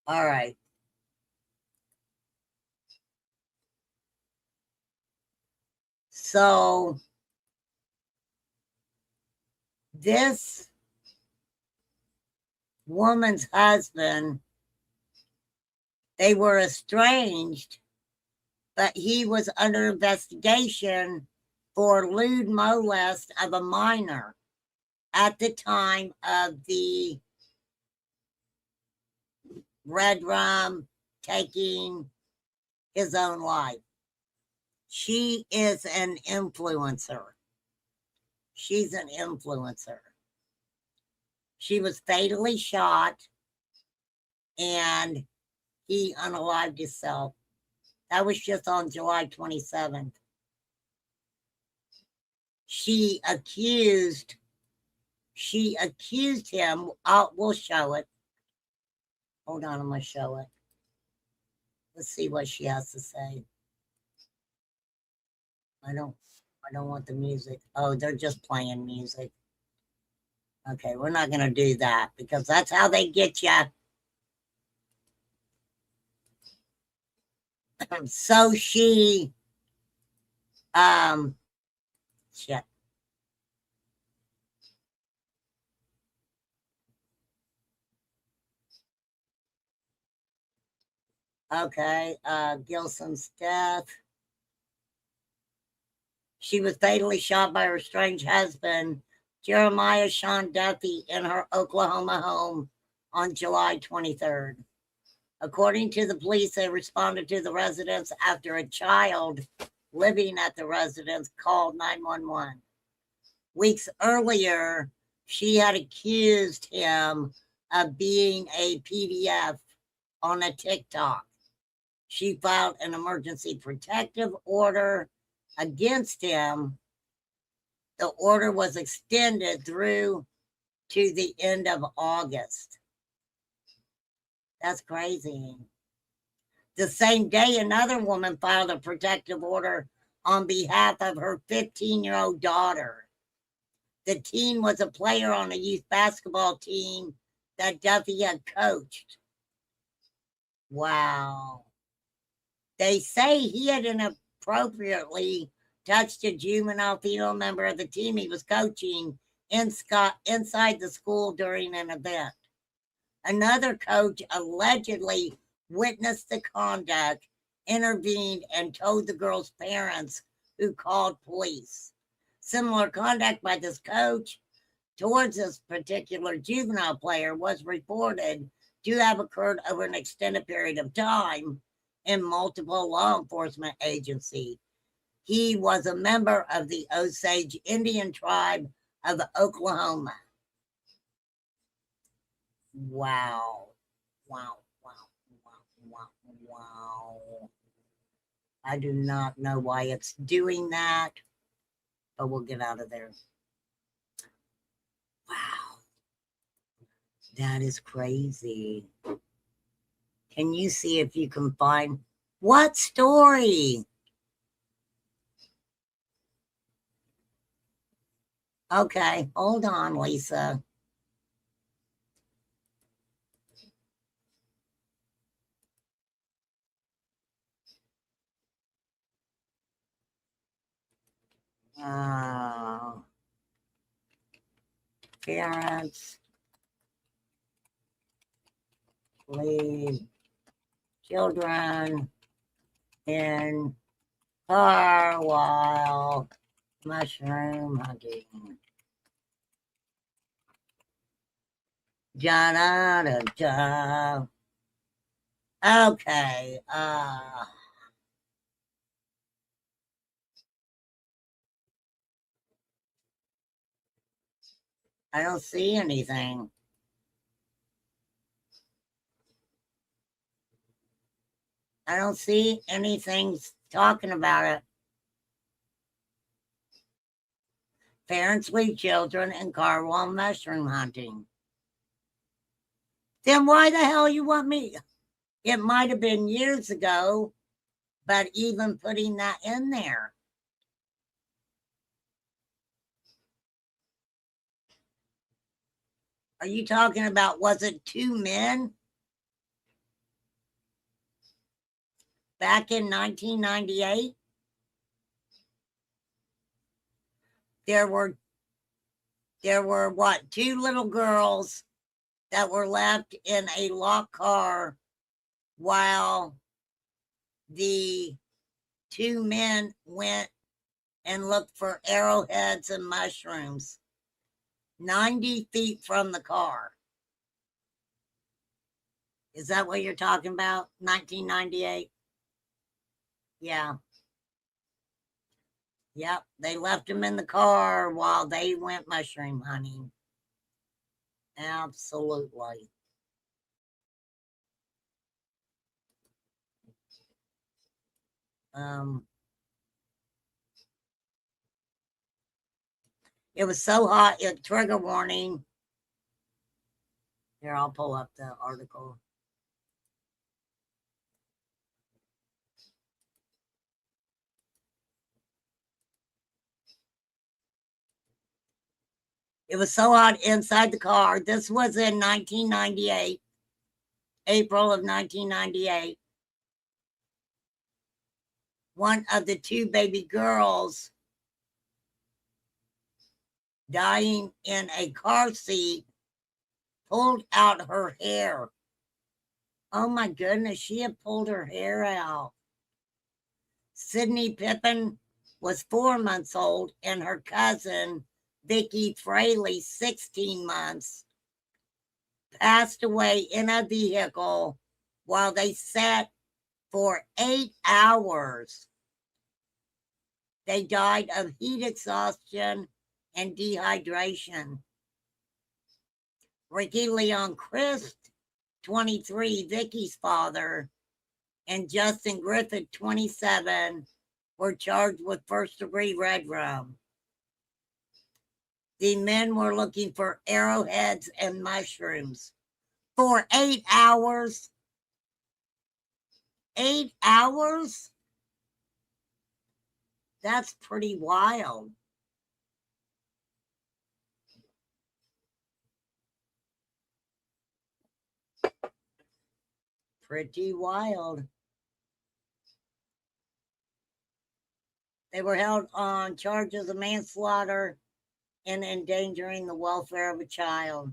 All right. So this woman's husband, they were estranged, but he was under investigation for lewd molest of a minor at the time of the Red Rum taking his own life. She is an influencer. She's an influencer. She was fatally shot and he unalived himself. That was just on July 27th. She accused him. We'll show it. Hold on, I'm going to show it. Let's see what she has to say. I don't want the music. Oh, they're just playing music. Okay, we're not going to do that because that's how they get you. So she, shit. Okay, Gilson's death. She was fatally shot by her estranged husband, Jeremiah Sean Duffy, in her Oklahoma home on July 23rd. According to the police, they responded to the residence after a child living at the residence called 911. Weeks earlier, she had accused him of being a PDF on a TikTok. She filed an emergency protective order against him. The order was extended through to the end of August. That's crazy. The same day, another woman filed a protective order on behalf of her 15-year-old daughter. The teen was a player on a youth basketball team that Duffy had coached. Wow. They say he had inappropriately touched a juvenile female member of the team he was coaching inside the school during an event. Another coach allegedly witnessed the conduct, intervened, and told the girl's parents, who called police. Similar conduct by this coach towards this particular juvenile player was reported to have occurred over an extended period of time in multiple law enforcement agencies. He was a member of the Osage Indian tribe of Oklahoma. Wow. Wow. Wow. Wow. Wow. Wow. I do not know why it's doing that, but we'll get out of there. Wow. That is crazy. Can you see if you can find what story? Okay, hold on, Lisa. Parents leave children in car while mushroom hunting. Da da da. Okay. I don't see anything. I don't see anything talking about it. Parents leave children in car while mushroom hunting. Then why the hell you want me? It might have been years ago, but even putting that in there. Are you talking about, was it 2 men? Back in 1998? There were what, 2 little girls that were left in a locked car while the 2 men went and looked for arrowheads and mushrooms 90 feet from the car. Is that what you're talking about? 1998? Yeah. Yep, they left them in the car while they went mushroom hunting. Absolutely. It was so hot, trigger warning. Here, I'll pull up the article. It was so hot inside the car. This was in 1998, April of 1998. One of the 2 baby girls dying in a car seat pulled out her hair. Oh my goodness, she had pulled her hair out. Sydney Pippin was 4 months old, and her cousin, Vicky Fraley, 16 months, passed away in a vehicle while they sat for 8 hours. They died of heat exhaustion and dehydration. Ricky Leon Christ, 23, Vicky's father, and Justin Griffith, 27, were charged with first-degree red rum. The men were looking for arrowheads and mushrooms for 8 hours. 8 hours? That's pretty wild. Pretty wild. They were held on charges of manslaughter and endangering the welfare of a child.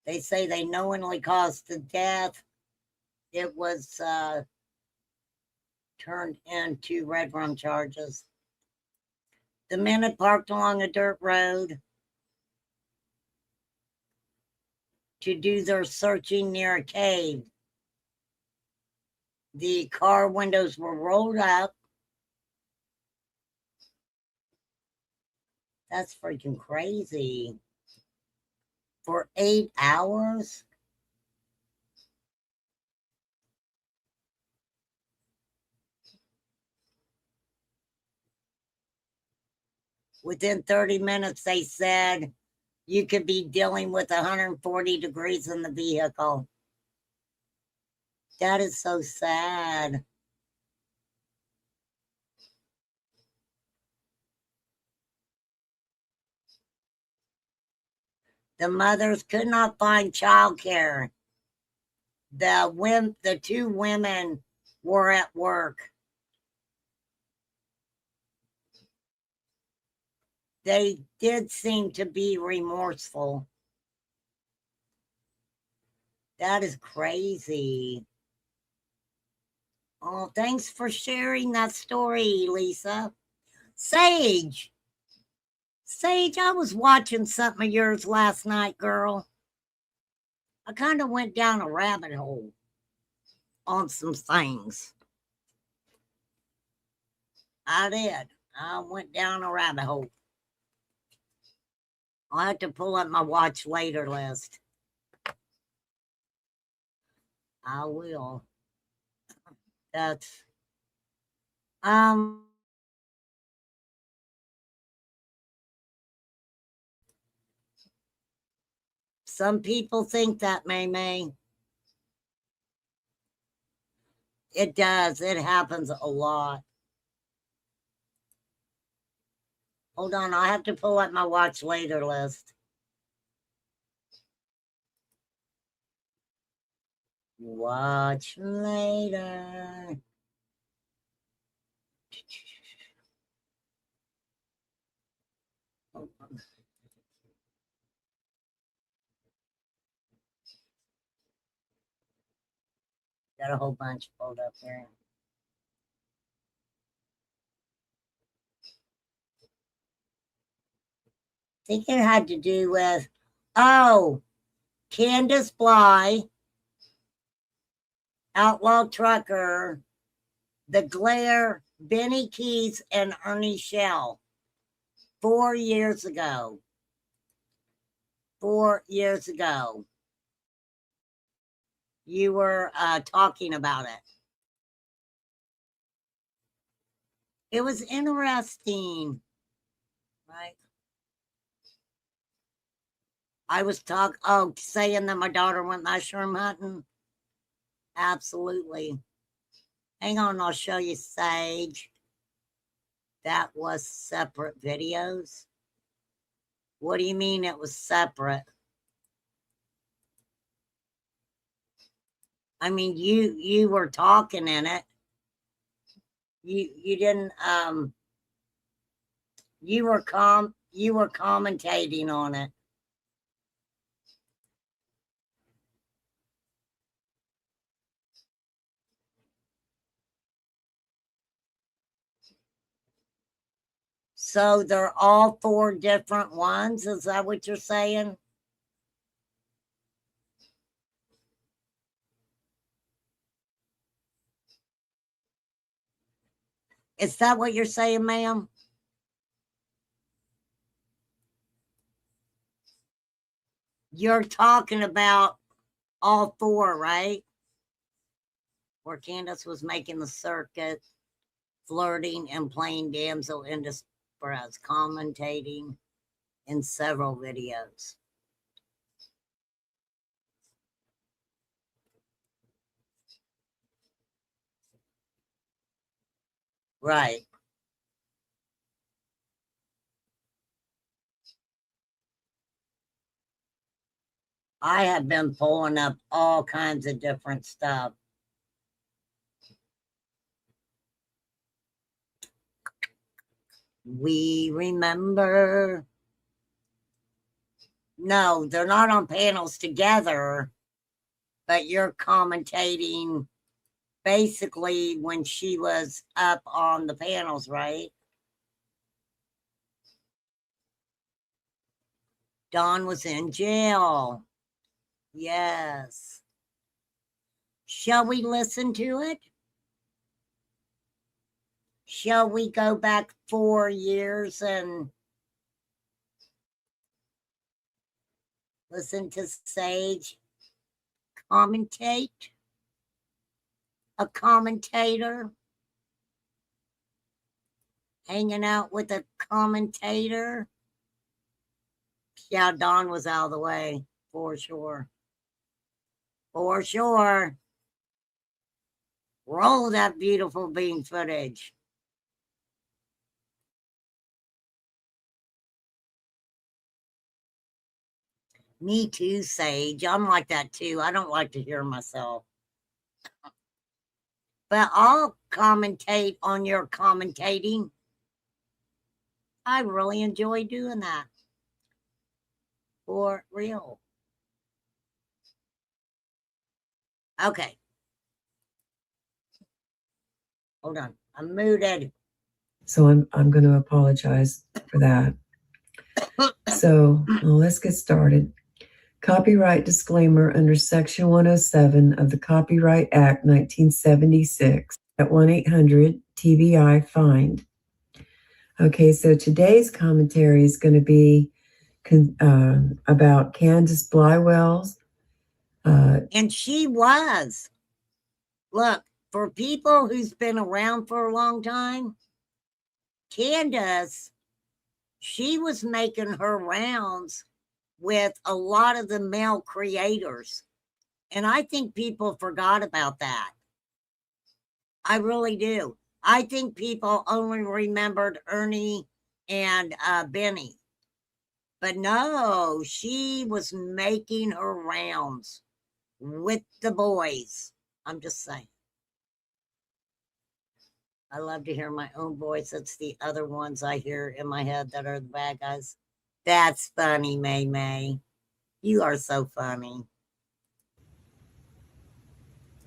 They say they knowingly caused the death. It was turned into red rum charges. The men had parked along a dirt road to do their searching near a cave. The car windows were rolled up. That's freaking crazy. For 8 hours? Within 30 minutes, they said you could be dealing with 140 degrees in the vehicle. That is so sad. The mothers could not find childcare. The two women were at work. They did seem to be remorseful. That is crazy. Oh, thanks for sharing that story, Lisa. Sage, I was watching something of yours last night, girl. I kind of went down a rabbit hole on some things. I did. I went down a rabbit hole. I'll have to pull up my watch later list. I will. That's some people think that, May. It does. It happens a lot. Hold on, I'll have to pull up my watch later list. Watch later. Hold on. Got a whole bunch pulled up here. I think it had to do with, Candace Bly, Outlaw Trucker, The Glare, Benny Keys, and Ernie Shell. 4 years ago. 4 years ago. You were talking about it. It was interesting, right? I was saying that my daughter went mushroom hunting. Absolutely. Hang on, I'll show you, Sage. That was separate videos. What do you mean it was separate? I mean, you were talking in it. You didn't you were commentating on it. So they're all 4 different ones? Is that what you're saying? Is that what you're saying, ma'am? You're talking about all 4, right? Where Candace was making the circuit, flirting and playing damsel in distress, commentating in several videos. Right. I have been pulling up all kinds of different stuff. We remember. No, they're not on panels together, but you're commentating basically when she was up on the panels, right? Dawn was in jail. Yes. Shall we listen to it? Shall we go back 4 years and listen to Sage commentate? A commentator? hanging out with a commentator. Yeah, Dawn was out of the way, for sure. For sure. Roll that beautiful bean footage. Me too, Sage. I'm like that too. I don't like to hear myself. But I'll commentate on your commentating. I really enjoy doing that. For real. Okay. Hold on. I'm muted. So I'm going to apologize for that. So let's get started. Copyright disclaimer under Section 107 of the Copyright Act 1976 at 1-800-TBI-FIND. Okay, so today's commentary is going to be about Candace Blywell's. And she was. Look, for people who's been around for a long time, Candace, she was making her rounds with a lot of the male creators. And I think people forgot about that. I really do. I think people only remembered Ernie and Benny. But no, she was making her rounds with the boys. I'm just saying. I love to hear my own voice. It's the other ones I hear in my head that are the bad guys. That's funny, May May. You are so funny.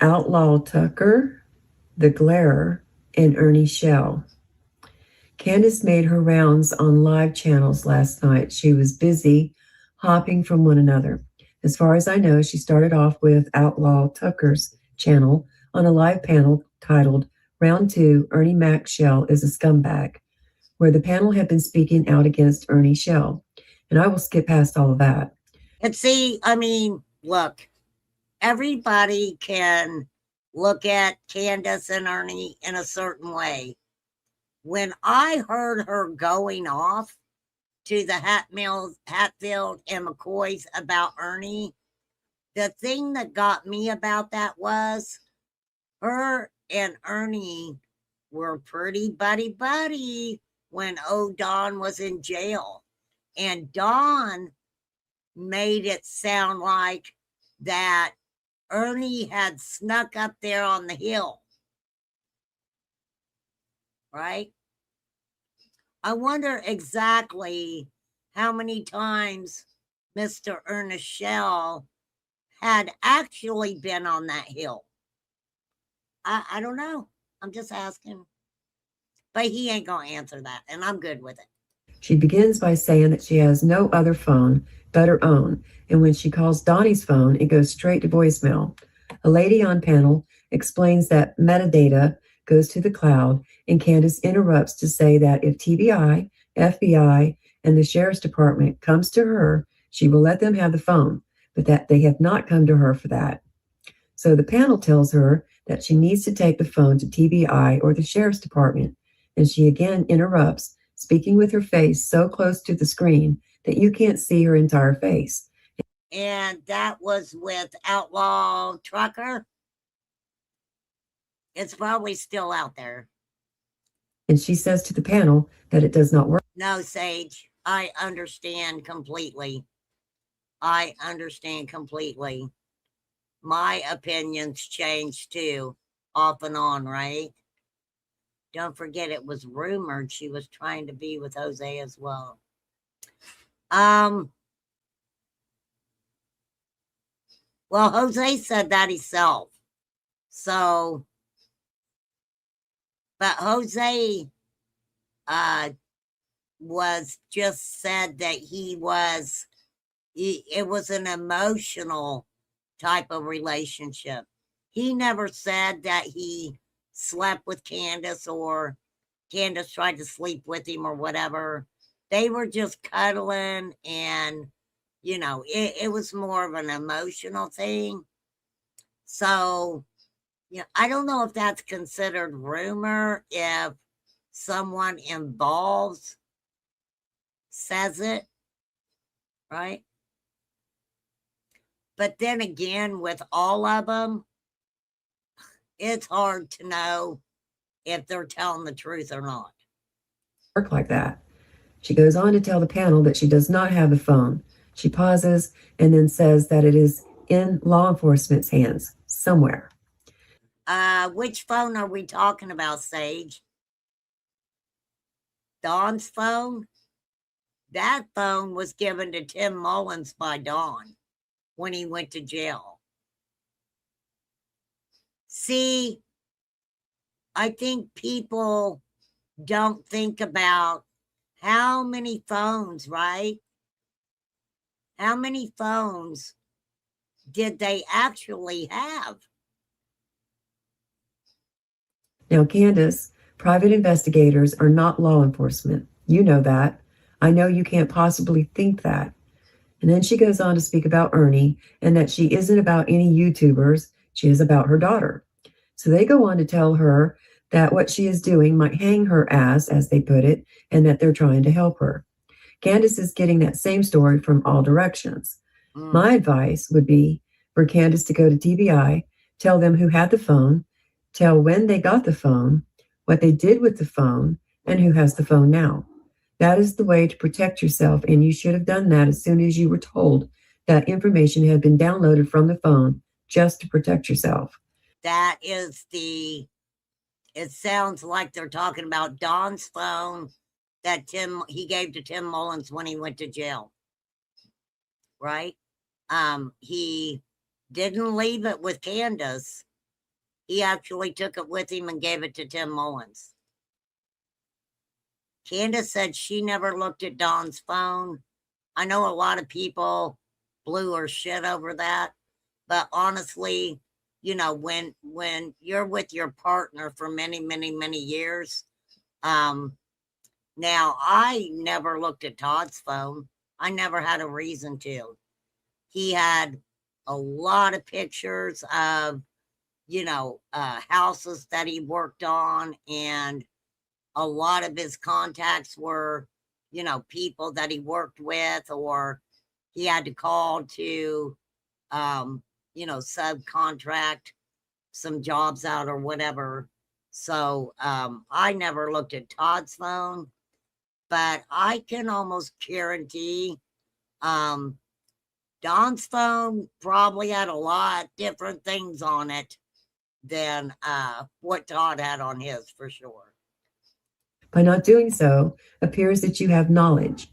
Outlaw Tucker, The Glarer, and Ernie Shell. Candace made her rounds on live channels last night. She was busy hopping from one another. As far as I know, she started off with Outlaw Tucker's channel on a live panel titled Round 2, Ernie Mac Shell is a Scumbag, where the panel had been speaking out against Ernie Shell. And I will skip past all of that. And see, I mean, look, everybody can look at Candace and Ernie in a certain way. When I heard her going off to the Hatfield and McCoys about Ernie, the thing that got me about that was her and Ernie were pretty buddy when old Don was in jail. And Don made it sound like that Ernie had snuck up there on the hill. Right? I wonder exactly how many times Mr. Ernest Shell had actually been on that hill. I don't know. I'm just asking. But he ain't going to answer that, and I'm good with it. She begins by saying that she has no other phone but her own, and when she calls Donnie's phone, it goes straight to voicemail. A lady on panel explains that metadata goes to the cloud, and Candace interrupts to say that if TBI, FBI, and the Sheriff's Department comes to her, she will let them have the phone, but that they have not come to her for that. So the panel tells her that she needs to take the phone to TBI or the Sheriff's Department, and she again interrupts, speaking with her face so close to the screen that you can't see her entire face. And that was with Outlaw Trucker. It's probably still out there. And she says to the panel that it does not work. No, Sage, I understand completely. I understand completely. My opinions change too, off and on, right? Don't forget it was rumored she was trying to be with Jose as well. Well, Jose said that himself. So, but Jose was just said that it was an emotional type of relationship. He never said that he slept with Candace or Candace tried to sleep with him or whatever. They were just cuddling, and it was more of an emotional thing. So I don't know if that's considered rumor, if someone involved says it, right? But then again, with all of them, it's hard to know if they're telling the truth or not. Work like that. She goes on to tell the panel that she does not have the phone. She pauses and then says that it is in law enforcement's hands somewhere. Which phone are we talking about, Sage? Dawn's phone? That phone was given to Tim Mullins by Dawn when he went to jail. See, I think people don't think about how many phones, right? How many phones did they actually have? Now, Candace, private investigators are not law enforcement. You know that. I know you can't possibly think that. And then she goes on to speak about Ernie and that she isn't about any YouTubers. She is about her daughter. So they go on to tell her that what she is doing might hang her ass, as they put it, and that they're trying to help her. Candace is getting that same story from all directions. My advice would be for Candace to go to TBI, tell them who had the phone, tell when they got the phone, what they did with the phone, and who has the phone now. That is the way to protect yourself, and you should have done that as soon as you were told that information had been downloaded from the phone just to protect yourself. That is it sounds like they're talking about Dawn's phone that he gave to Tim Mullins when he went to jail. Right? He didn't leave it with Candace. He actually took it with him and gave it to Tim Mullins. Candace said she never looked at Dawn's phone. I know a lot of people blew her shit over that, but honestly, you know, when you're with your partner for many, many, many years, now I never looked at Todd's phone. I never had a reason to. He had a lot of pictures of, you know, houses that he worked on, and a lot of his contacts were, you know, people that he worked with, or he had to call to, you know, subcontract some jobs out or whatever. So I never looked at Todd's phone, but I can almost guarantee Don's phone probably had a lot different things on it than what Todd had on his, for sure. By not doing so, appears that you have knowledge.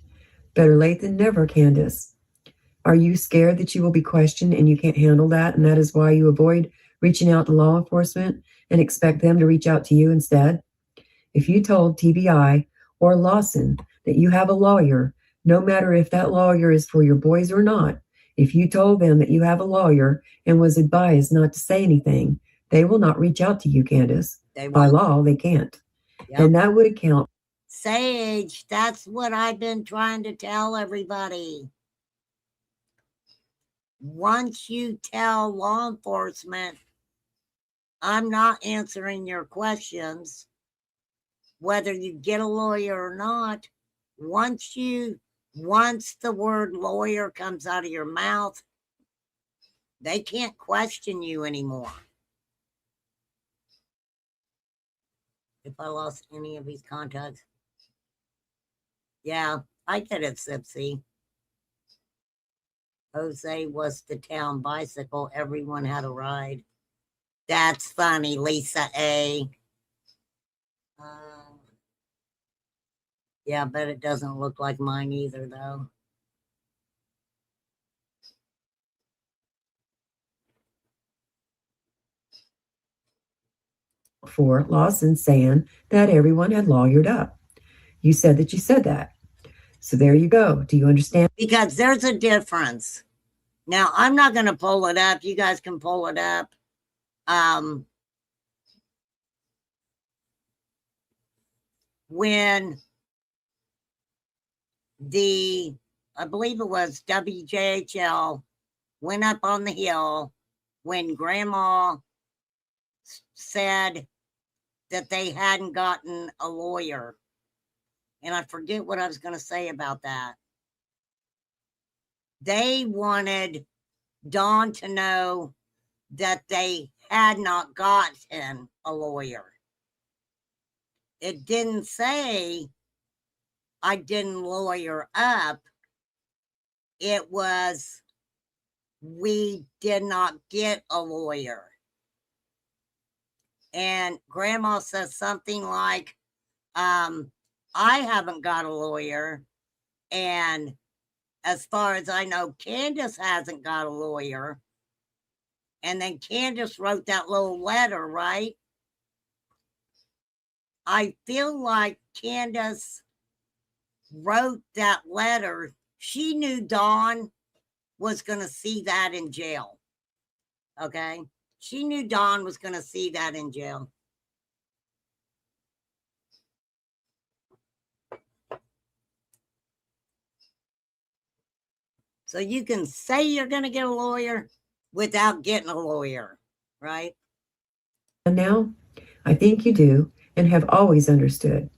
Better late than never, Candace. Are you scared that you will be questioned and you can't handle that, and that is why you avoid reaching out to law enforcement and expect them to reach out to you instead? If you told TBI or Lawson that you have a lawyer, no matter if that lawyer is for your boys or not, if you told them that you have a lawyer and was advised not to say anything, they will not reach out to you, Candace. By law, they can't. Yep. And that would account. Sage, that's what I've been trying to tell everybody. Once you tell law enforcement, I'm not answering your questions, whether you get a lawyer or not, once the word lawyer comes out of your mouth, they can't question you anymore. If I lost any of these contacts. Yeah, I get it, Sipsy. Jose was the town bicycle. Everyone had a ride. That's funny, Lisa A. Yeah, but it doesn't look like mine either, though. For Lawson saying that everyone had lawyered up. You said that you said that. So there you go. Do you understand? Because there's a difference. Now, I'm not going to pull it up. You guys can pull it up. When I believe it was WJHL went up on the hill, when Grandma said that they hadn't gotten a lawyer. And I forget what I was going to say about that. They wanted Dawn to know that they had not gotten a lawyer. It didn't say I didn't lawyer up. It was we did not get a lawyer. And Grandma says something like, I haven't got a lawyer. And as far as I know, Candace hasn't got a lawyer. And then Candace wrote that little letter, right? I feel like Candace wrote that letter. She knew Dawn was going to see that in jail. Okay? She knew Dawn was going to see that in jail. So you can say you're going to get a lawyer without getting a lawyer, right? And now, I think you do and have always understood.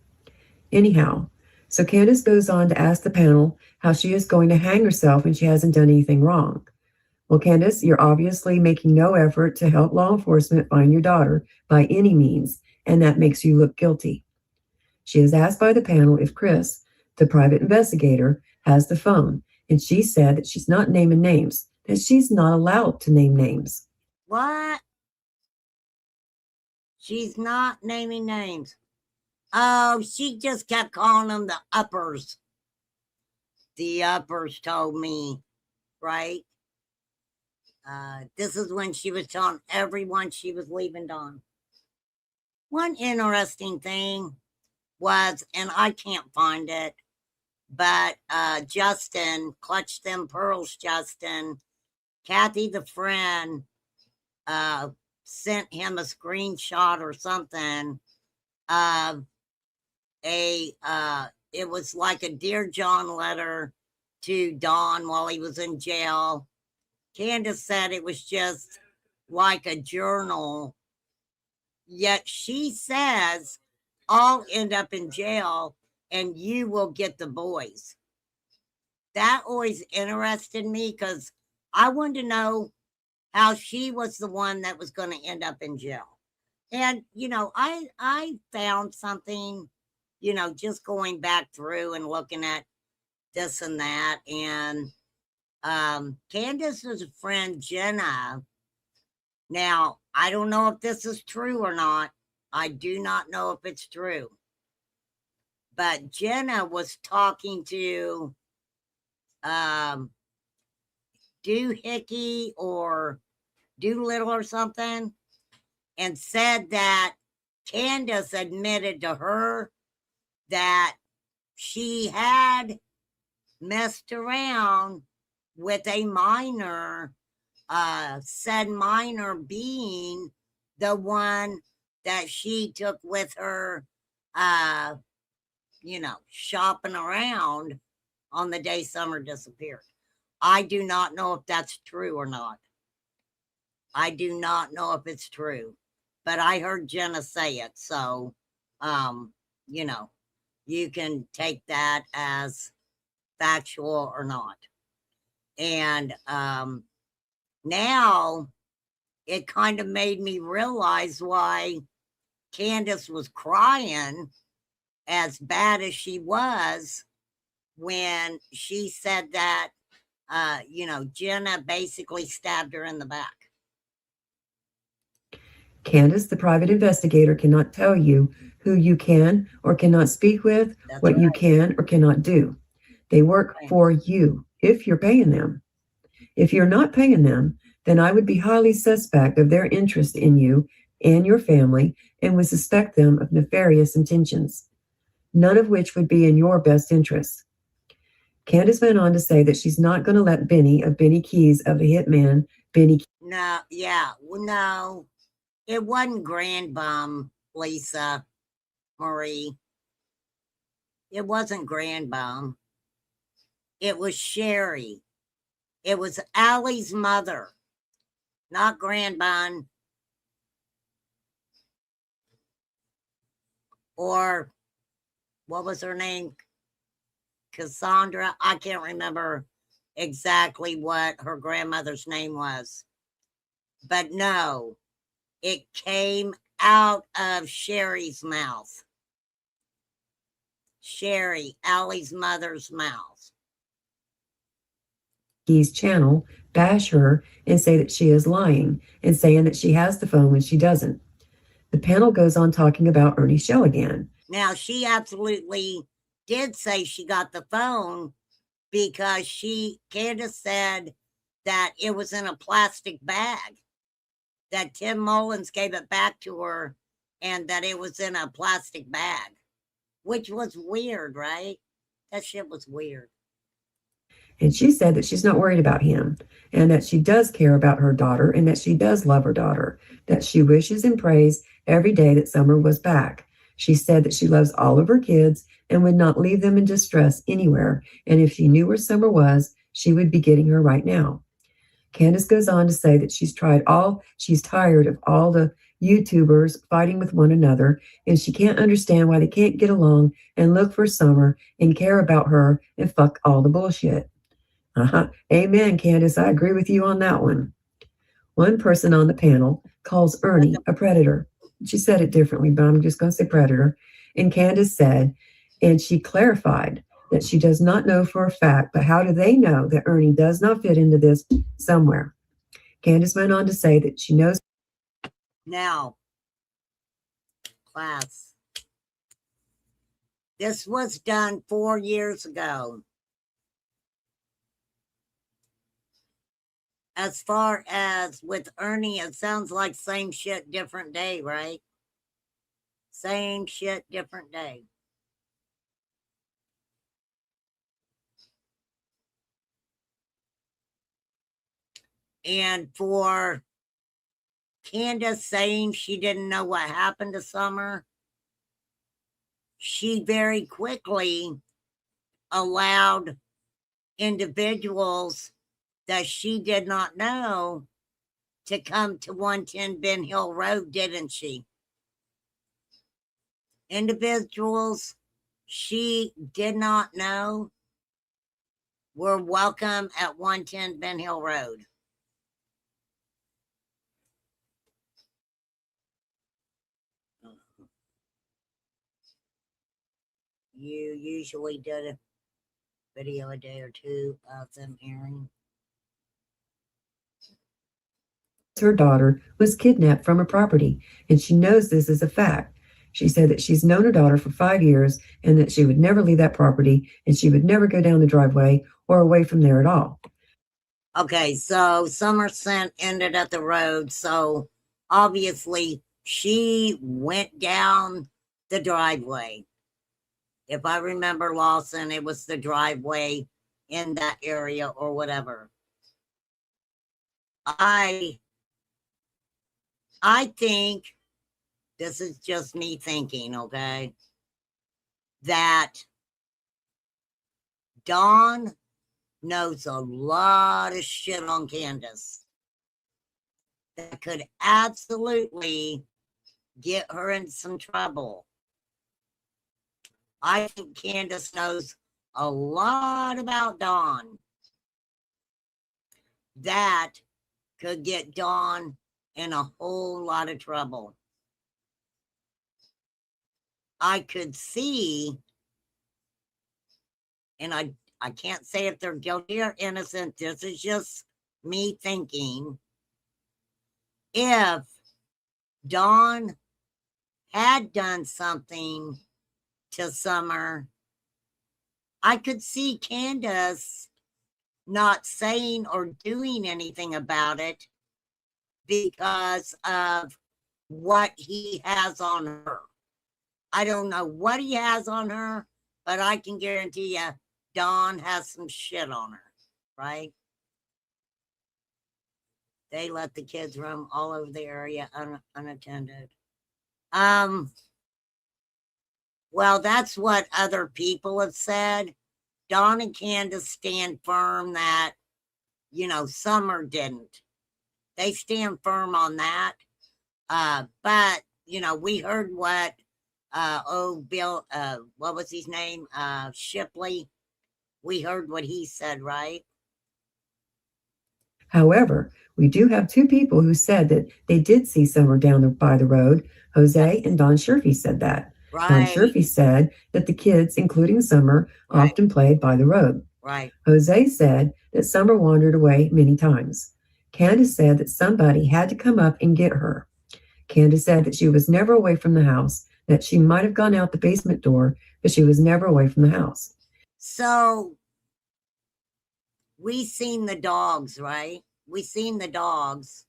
Anyhow, so Candace goes on to ask the panel how she is going to hang herself when she hasn't done anything wrong. Well, Candace, you're obviously making no effort to help law enforcement find your daughter by any means, and that makes you look guilty. She is asked by the panel if Chris, the private investigator, has the phone, and she said that she's not naming names, that she's not allowed to name names. What? She's not naming names. Oh, she just kept calling them the uppers. The uppers told me, right? This is when she was telling everyone she was leaving Dawn. One interesting thing was, and I can't find it, but Justin, Clutch Them Pearls Justin, Kathy the friend, sent him a screenshot or something of it was like a Dear John letter to Dawn while he was in jail. Candace said it was just like a journal, yet she says I'll end up in jail and you will get the boys. That always interested me because I wanted to know how she was the one that was going to end up in jail. And, I found something, just going back through and looking at this and that. And Candace's friend, Jenna. Now, I don't know if this is true or not. I do not know if it's true. But Jenna was talking to Doohickey or Doolittle or something, and said that Candace admitted to her that she had messed around with a minor, said minor being the one that she took with her, shopping around on the day Summer disappeared. I do not know if that's true or not. I do not know if it's true, but I heard Jenna say it. So, you can take that as factual or not. And now it kind of made me realize why Candace was crying as bad as she was when she said that, Jenna basically stabbed her in the back. Candace, the private investigator, cannot tell you who you can or cannot speak with, That's what right. you can or cannot do. They work for you if you're paying them. If you're not paying them, then I would be highly suspect of their interest in you and your family and would suspect them of nefarious intentions, none of which would be in your best interest. Candace went on to say that she's not going to let Benny of Benny Keys of the hitman, Benny. No, yeah, no, it wasn't Grand Bum, Lisa Marie. It wasn't Grand Bum. It was Sherry. It was Allie's mother, not Grand Bum. or what was her name? Cassandra. I can't remember exactly what her grandmother's name was. But no, it came out of Sherry's mouth. Sherry, Allie's mother's mouth. He's channel, bash her, and say that she is lying and saying that she has the phone when she doesn't. The panel goes on talking about Ernie Shell again. Now, she absolutely did say she got the phone because Candace said that it was in a plastic bag, that Tim Mullins gave it back to her and that it was in a plastic bag, which was weird, right? That shit was weird. And she said that she's not worried about him and that she does care about her daughter and that she does love her daughter, that she wishes and prays every day that Summer was back. She said that she loves all of her kids and would not leave them in distress anywhere. And if she knew where Summer was, she would be getting her right now. Candace goes on to say that she's tired of all the YouTubers fighting with one another, and she can't understand why they can't get along and look for Summer and care about her and fuck all the bullshit. Amen, Candace. I agree with you on that one. One person on the panel calls Ernie a predator. She said it differently, but I'm just going to say predator. And Candace said, and she clarified that she does not know for a fact, but how do they know that Ernie does not fit into this somewhere? Candace went on to say that she knows. Now, class, this was done 4 years ago. As far as with Ernie, it sounds like same shit, different day, right? Same shit, different day. And for Candace saying she didn't know what happened to Summer, she very quickly allowed individuals that she did not know to come to 110 Ben Hill Road, didn't she? Individuals she did not know were welcome at 110 Ben Hill Road. You usually did a video a day or two of them airing. Her daughter was kidnapped from her property, and she knows this is a fact. She said that she's known her daughter for 5 years and that she would never leave that property and she would never go down the driveway or away from there at all. Okay, so Somerset ended at the road, so obviously she went down the driveway. If I remember, Lawson, it was the driveway in that area or whatever. I think, this is just me thinking, okay, that Dawn knows a lot of shit on Candace that could absolutely get her in some trouble. I think Candace knows a lot about Dawn that could get Dawn in a whole lot of trouble. I could see, and I can't say if they're guilty or innocent, this is just me thinking, if Dawn had done something to Summer, I could see Candace not saying or doing anything about it because of what he has on her. I don't know what he has on her, but I can guarantee you Dawn has some shit on her, right? They let the kids roam all over the area unattended. Well, that's what other people have said. Dawn and Candace stand firm that, Summer didn't. They stand firm on that. But, we heard what Bill, what was his name? Shipley. We heard what he said, right? However, we do have two people who said that they did see Summer down by the road. Jose and Don Sherfy said that. Don Right, Sherfy said that the kids, including Summer, right, often played by the road. right. Jose said that Summer wandered away many times. Candace said that somebody had to come up and get her. Candace said that she was never away from the house, that she might have gone out the basement door, but she was never away from the house. So we seen the dogs, right? We seen the dogs.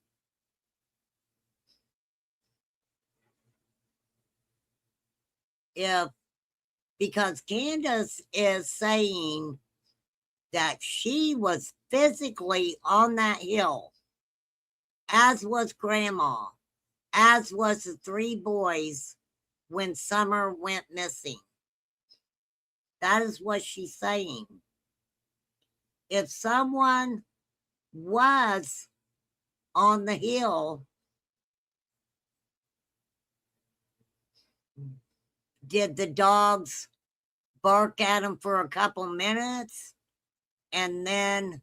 Because Candace is saying that she was physically on that hill, as was Grandma, as was the three boys when Summer went missing. That is what she's saying. If someone was on the hill, did the dogs bark at them for a couple minutes and then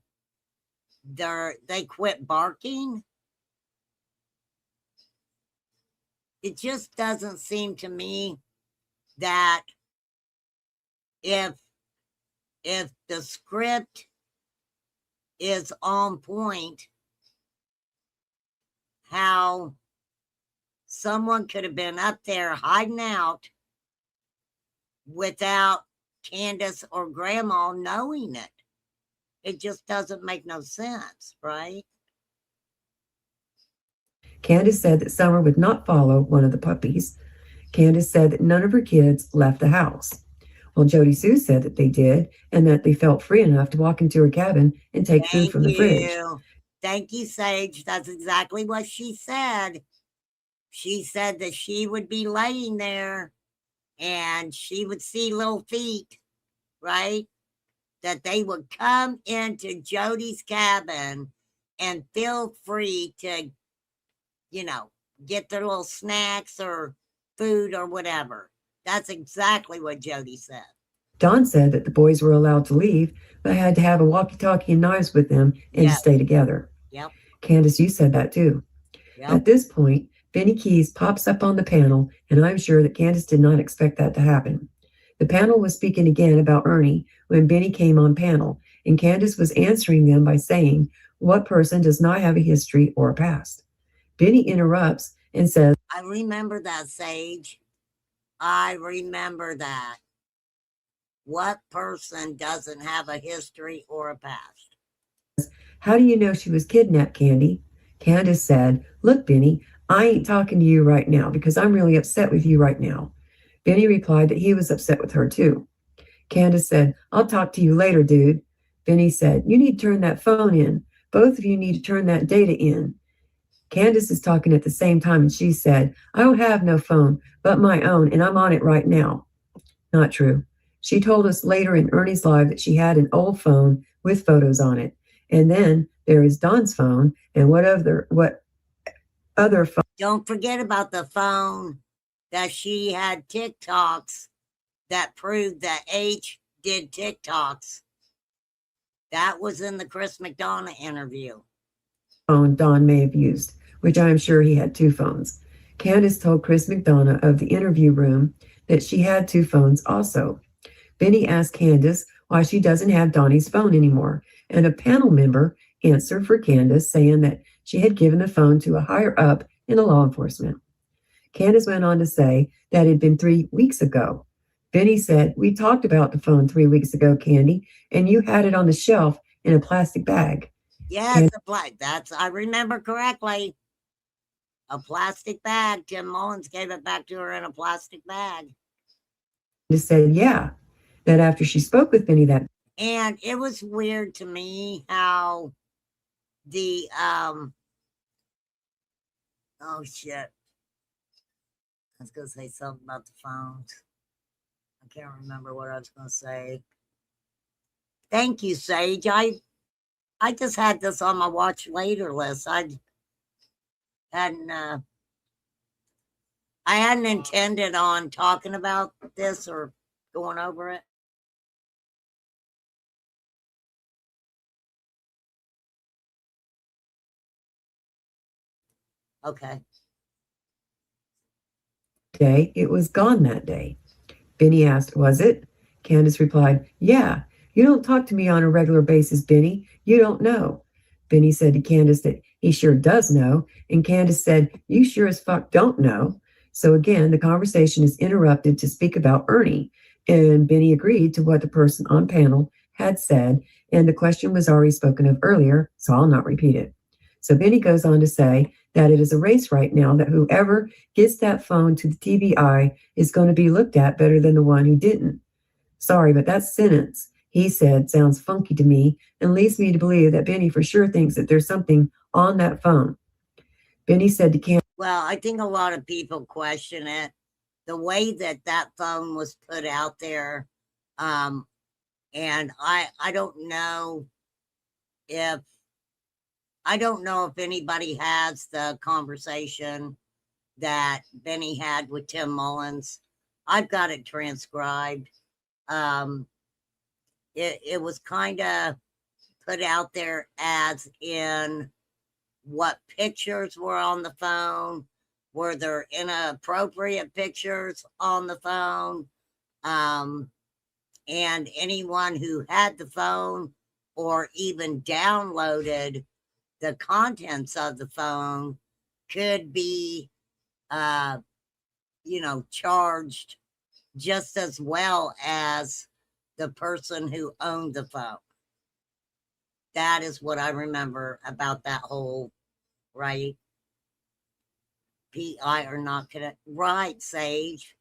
they quit barking? It just doesn't seem to me that if the script is on point, how someone could have been up there hiding out without Candace or Grandma knowing it. It just doesn't make no sense, right? Candace said that Summer would not follow one of the puppies. Candace said that none of her kids left the house. Well, Jody Sue said that they did, and that they felt free enough to walk into her cabin and take food from the fridge. Thank you, Sage. That's exactly what she said. She said that she would be laying there and she would see little feet, right? That they would come into Jody's cabin and feel free to, get their little snacks or food or whatever. That's exactly what Jody said. Don said that the boys were allowed to leave, but had to have a walkie-talkie and knives with them and to stay together. Yep. Candace, you said that too. Yep. At this point, Benny Keys pops up on the panel, and I'm sure that Candace did not expect that to happen. The panel was speaking again about Ernie when Benny came on panel, and Candace was answering them by saying, "What person does not have a history or a past?" Benny interrupts and says, "I remember that, Sage. I remember that. What person doesn't have a history or a past?" "How do you know she was kidnapped, Candy?" Candace said, "Look, Benny, I ain't talking to you right now because I'm really upset with you right now." Benny replied that he was upset with her too. Candace said, "I'll talk to you later, dude." Benny said, "You need to turn that phone in. Both of you need to turn that data in." Candace is talking at the same time, and she said, "I don't have no phone but my own, and I'm on it right now." Not true. She told us later in Ernie's live that she had an old phone with photos on it. And then there is Don's phone, and what other phone? Don't forget about the phone that she had TikToks that proved that H did TikToks. That was in the Chris McDonough interview. Phone Don may have used, which I am sure he had two phones. Candace told Chris McDonough of the interview room that she had two phones also. Benny asked Candace why she doesn't have Donnie's phone anymore, and a panel member answered for Candace, saying that she had given the phone to a higher up in the law enforcement. Candace went on to say that it had been 3 weeks ago. Benny said, "We talked about the phone 3 weeks ago, Candy, and you had it on the shelf in a plastic bag." Yes, I remember correctly. A plastic bag. Tim Mullins gave it back to her in a plastic bag. Candace said, yeah, that after she spoke with Benny that. And it was weird to me how the, oh shit. I was going to say something about the phones. I can't remember what I was going to say. Thank you, Sage. I just had this on my watch later list. I I hadn't intended on talking about this or going over it. Okay. Day, it was gone that day. Benny asked, was it? Candace replied, yeah. You don't talk to me on a regular basis, Benny. You don't know. Benny said to Candace that he sure does know, and Candace said, you sure as fuck don't know. So again, the conversation is interrupted to speak about Ernie, and Benny agreed to what the person on panel had said, and the question was already spoken of earlier, so I'll not repeat it. So Benny goes on to say that it is a race right now, that whoever gets that phone to the TBI is going to be looked at better than the one who didn't. Sorry, but that sentence, he said, sounds funky to me and leads me to believe that Benny for sure thinks that there's something on that phone. Benny said to Cam. Well, I think a lot of people question it. The way that that phone was put out there, and I don't know if anybody has the conversation that Benny had with Tim Mullins. I've got it transcribed. It was kind of put out there as in what pictures were on the phone. Were there inappropriate pictures on the phone? And anyone who had the phone or even downloaded the contents of the phone could be, charged just as well as the person who owned the phone. That is what I remember about that whole, right? PI or not connect. Right, Sage.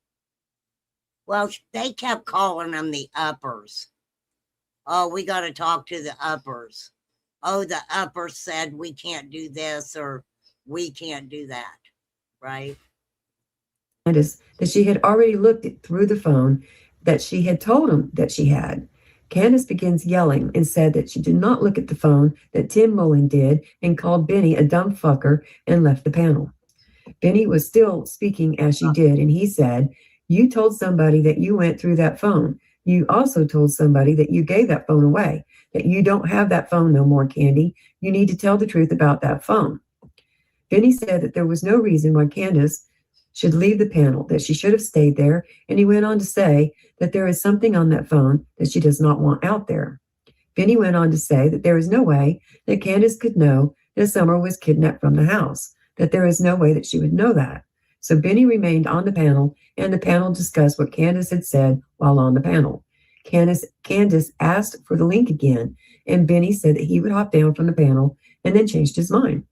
Well, they kept calling them the uppers. Oh, we got to talk to the uppers. Oh, the uppers said we can't do this or we can't do that, right? Candace that she had already looked through the phone that she had told him that she had. Candace begins yelling and said that she did not look at the phone, that Tim Mullen did, and called Benny a dumb fucker and left the panel. Benny was still speaking as she did, and he said, you told somebody that you went through that phone. You also told somebody that you gave that phone away, that you don't have that phone no more, Candy. You need to tell the truth about that phone. Benny said that there was no reason why Candace should leave the panel, that she should have stayed there, and he went on to say that there is something on that phone that she does not want out there. Benny went on to say that there is no way that Candace could know that Summer was kidnapped from the house, that there is no way that she would know that. So Benny remained on the panel, and the panel discussed what Candace had said while on the panel. Candace asked for the link again, and Benny said that he would hop down from the panel and then changed his mind.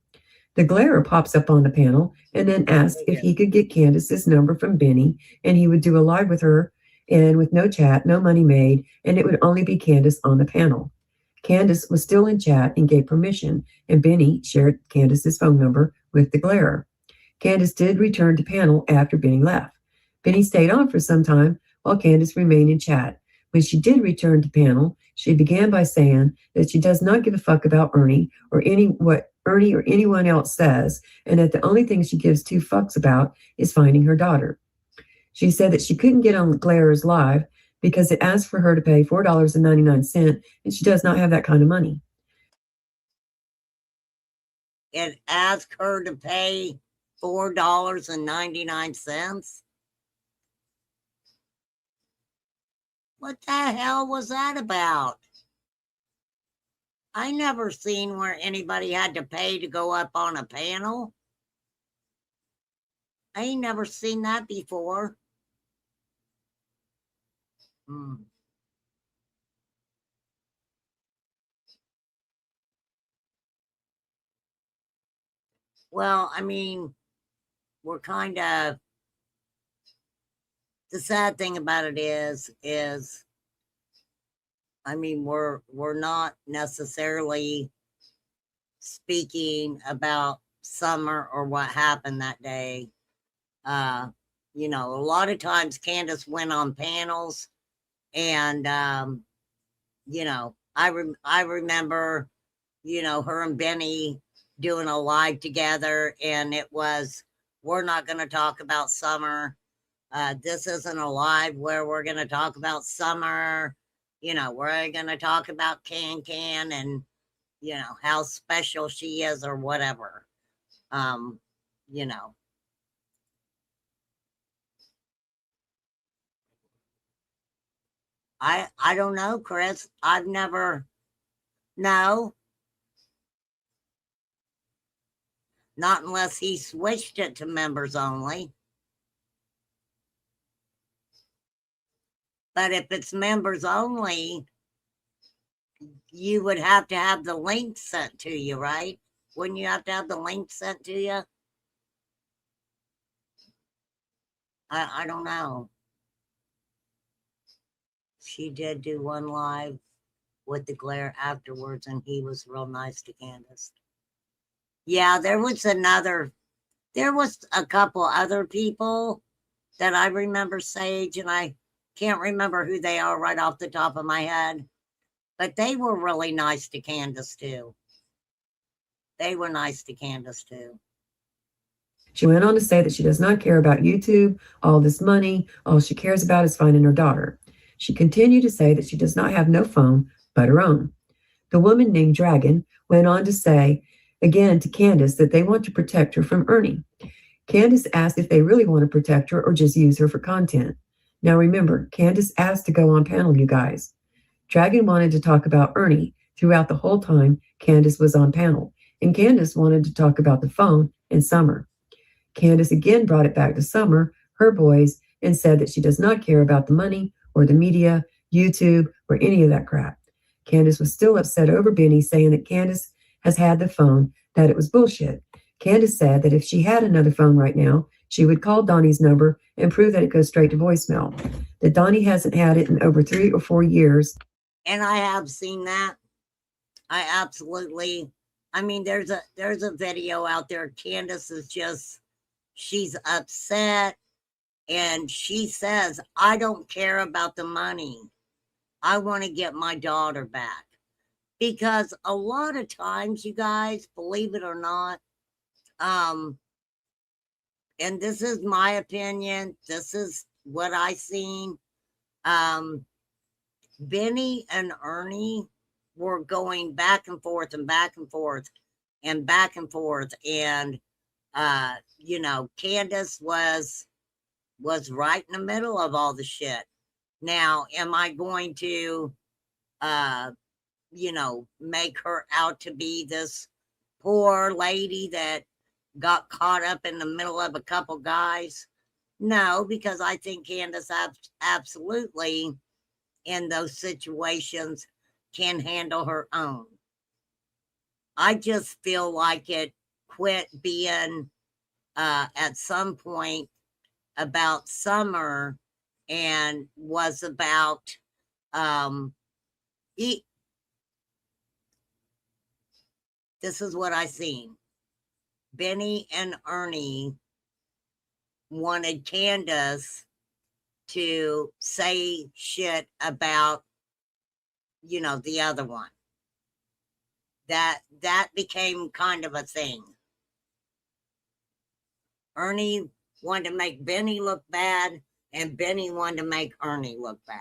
The glarer pops up on the panel and then asked if he could get Candace's number from Benny, and he would do a live with her, and with no chat, no money made, and it would only be Candace on the panel. Candace was still in chat and gave permission, and Benny shared Candace's phone number with the glarer. Candace did return to panel after Benny left. Benny stayed on for some time while Candace remained in chat. When she did return to panel, she began by saying that she does not give a fuck about Ernie or what Ernie or anyone else says, and that the only thing she gives two fucks about is finding her daughter. She said that she couldn't get on Glarer's live because it asked for her to pay $4.99, and she does not have that kind of money. It asked her to pay $4.99. What the hell was that about? I never seen where anybody had to pay to go up on a panel. I ain't never seen that before. Well, I mean, we're kind of, the sad thing about it is, I mean, we're not necessarily speaking about Summer or what happened that day. A lot of times Candace went on panels, and I remember, her and Benny doing a live together, and it was we're not going to talk about summer. This isn't a live where we're going to talk about summer. You know, we're going to talk about Can and, you know, how special she is or whatever. You know. I don't know, Chris. I've never, no, not unless he switched it to members only. But if it's members only, you would have to have the link sent to you, right? Wouldn't you have to have the link sent to you? I don't know. She did do one live with the glare afterwards, and he was real nice to Candace. Yeah, there was a couple other people that I remember, Sage, and I can't remember who they are right off the top of my head, but they were really nice to Candace too. They were nice to Candace too. She went on to say that she does not care about YouTube, all this money. All she cares about is finding her daughter. She continued to say that she does not have no phone but her own. The woman named Dragon went on to say again to Candace that they want to protect her from Ernie. Candace asked if they really want to protect her or just use her for content. Now remember, Candace asked to go on panel, you guys. Dragon wanted to talk about Ernie throughout the whole time Candace was on panel, and Candace wanted to talk about the phone and Summer. Candace again brought it back to Summer, her boys, and said that she does not care about the money or the media, YouTube, or any of that crap. Candace was still upset over Benny saying that Candace has had the phone, that it was bullshit. Candace said that if she had another phone right now, she would call Donnie's number and prove that it goes straight to voicemail. That Donnie hasn't had it in over 3 or 4 years. And I have seen that. I absolutely, I mean, there's a video out there. Candace is just, she's upset, and she says, I don't care about the money. I want to get my daughter back. Because a lot of times, you guys, believe it or not, and this is my opinion, this is what I seen, Benny and Ernie were going back and forth and back and forth and back and forth, and you know, Candace was right in the middle of all the shit. Now, am I going to you know, make her out to be this poor lady that got caught up in the middle of a couple guys? No, because I think Candace absolutely in those situations can handle her own. I just feel like it quit being at some point about Summer and was about this is what I seen. Benny and Ernie wanted Candace to say shit about, you know, the other one. That became kind of a thing. Ernie wanted to make Benny look bad, and Benny wanted to make Ernie look bad.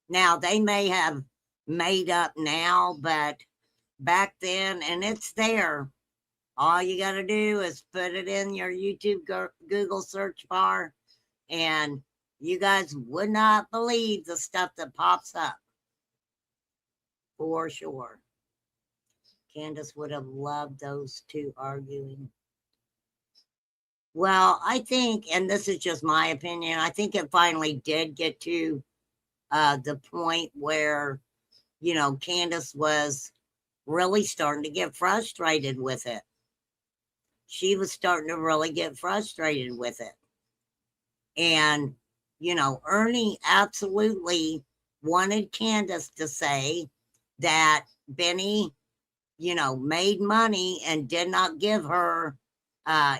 Now, they may have made up now, but back then, and it's there. All you got to do is put it in your YouTube Google search bar, and you guys would not believe the stuff that pops up. For sure. Candace would have loved those two arguing. Well, I think, and this is just my opinion, I think it finally did get to the point where, you know, Candace was really starting to get frustrated with it. She was starting to really get frustrated with it. And, you know, Ernie absolutely wanted Candace to say that Benny, you know, made money and did not give her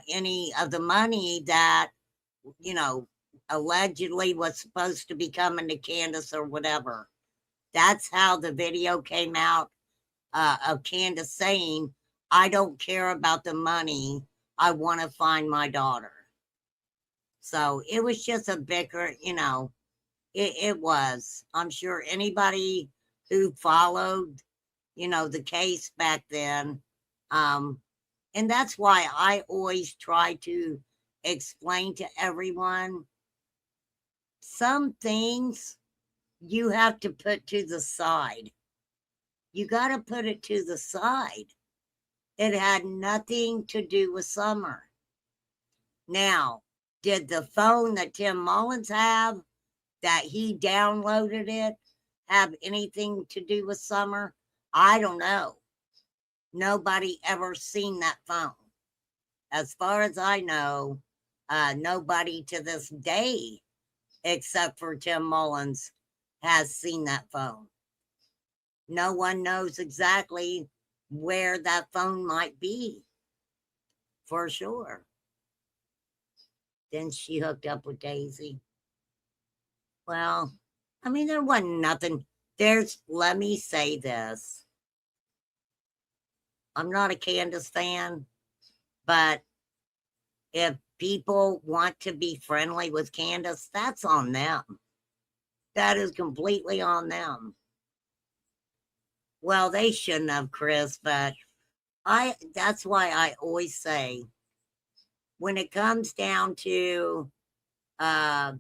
any of the money that, you know, allegedly was supposed to be coming to Candace or whatever. That's how the video came out of Candace saying, I don't care about the money. I want to find my daughter. So it was just a bicker, it was. I'm sure anybody who followed, the case back then, and that's why I always try to explain to everyone some things you have to put to the side. You got to put it to the side. It had nothing to do with Summer. Now, did the phone that Tim Mullins have, that he downloaded it, have anything to do with Summer? I don't know. Nobody ever seen that phone. As far as I know, nobody to this day, except for Tim Mullins, has seen that phone. No one knows exactly where that phone might be, for sure. Then she hooked up with Daisy. Well, I mean, there wasn't nothing. Let me say this. I'm not a Candace fan, but if people want to be friendly with Candace, that's on them. That is completely on them. Well, they shouldn't have, Chris, but that's why I always say, when it comes down to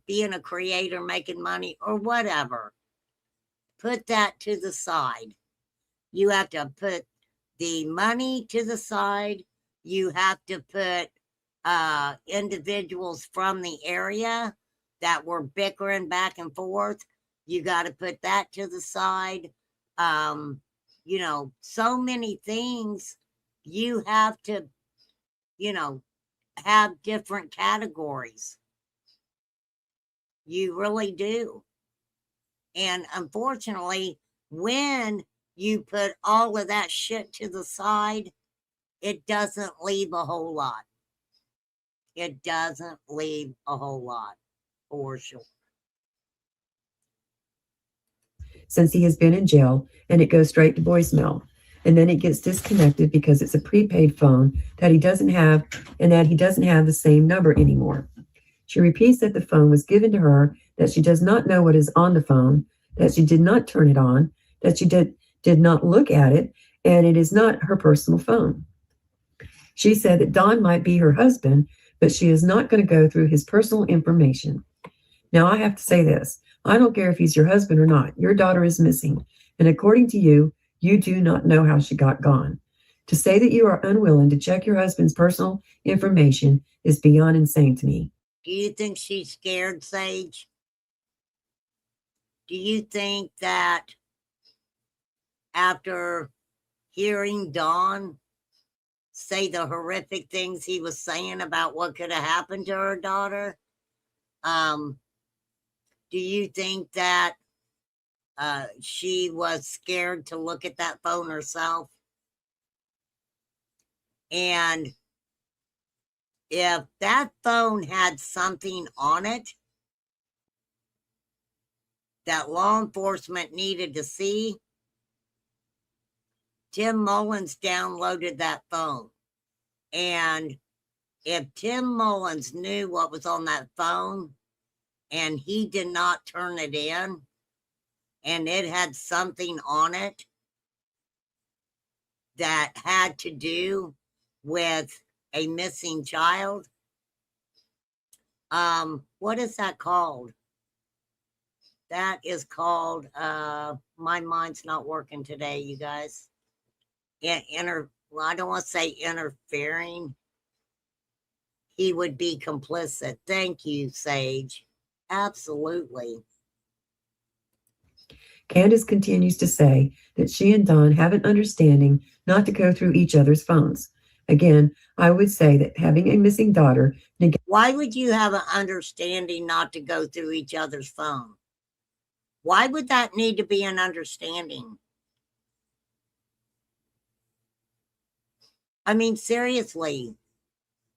being a creator, making money, or whatever, put that to the side. You have to put the money to the side. You have to put individuals from the area that were bickering back and forth. You got to put that to the side. So many things you have to, have different categories. You really do. And unfortunately, when you put all of that shit to the side, it doesn't leave a whole lot. It doesn't leave a whole lot, for sure. Since he has been in jail, and it goes straight to voicemail. And then it gets disconnected because it's a prepaid phone that he doesn't have, and that he doesn't have the same number anymore. She repeats that the phone was given to her, that she does not know what is on the phone, that she did not turn it on, that she did not look at it, and it is not her personal phone. She said that Don might be her husband, but she is not going to go through his personal information. Now, I have to say this. I don't care if he's your husband or not. Your daughter is missing. And according to you, you do not know how she got gone. To say that you are unwilling to check your husband's personal information is beyond insane to me. Do you think she's scared, Sage? Do you think that after hearing Don say the horrific things he was saying about what could have happened to her daughter, do you think that she was scared to look at that phone herself? And if that phone had something on it that law enforcement needed to see, Tim Mullins downloaded that phone. And if Tim Mullins knew what was on that phone and he did not turn it in, and it had something on it that had to do with a missing child, what is that called? That is called, my mind's not working today, you guys. Well, I don't want to say interfering. He would be complicit. Thank you, Sage. Absolutely. Candace continues to say that she and Don have an understanding not to go through each other's phones. Again, I would say that having a missing daughter... Why would you have an understanding not to go through each other's phone? Why would that need to be an understanding? I mean, seriously,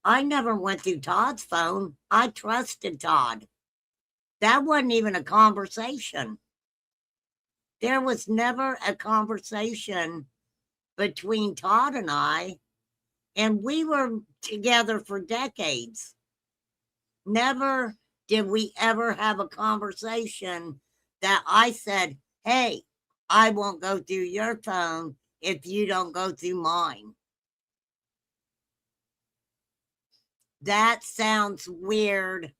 I never went through Todd's phone. I trusted Todd. That wasn't even a conversation. There was never a conversation between Todd and I And we were together for decades. Never did we ever have a conversation that I said, hey, I won't go through your phone if you don't go through mine. That sounds weird.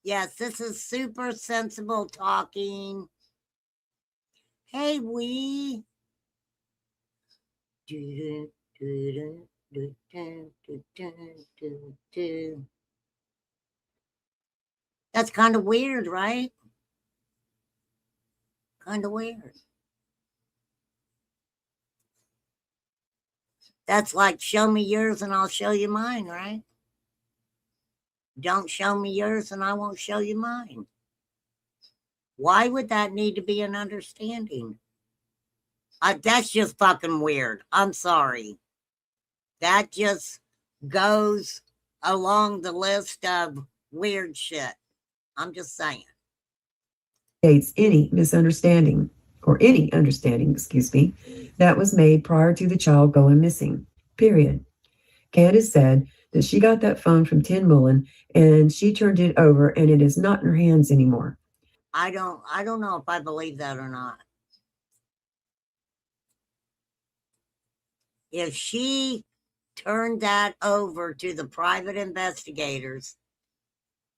Yes, this is super sensible talking. Hey, we. That's kind of weird, right? Kind of weird. That's like show me yours and I'll show you mine, right? Don't show me yours and I won't show you mine. Why would that need to be an understanding? That's just fucking weird. I'm sorry. That just goes along the list of weird shit. I'm just saying. States any misunderstanding or any understanding, excuse me, that was made prior to the child going missing, period. Candace said that she got that phone from Tin Mullen and she turned it over and it is not in her hands anymore. I don't know if I believe that or not. If she turned that over to the private investigators,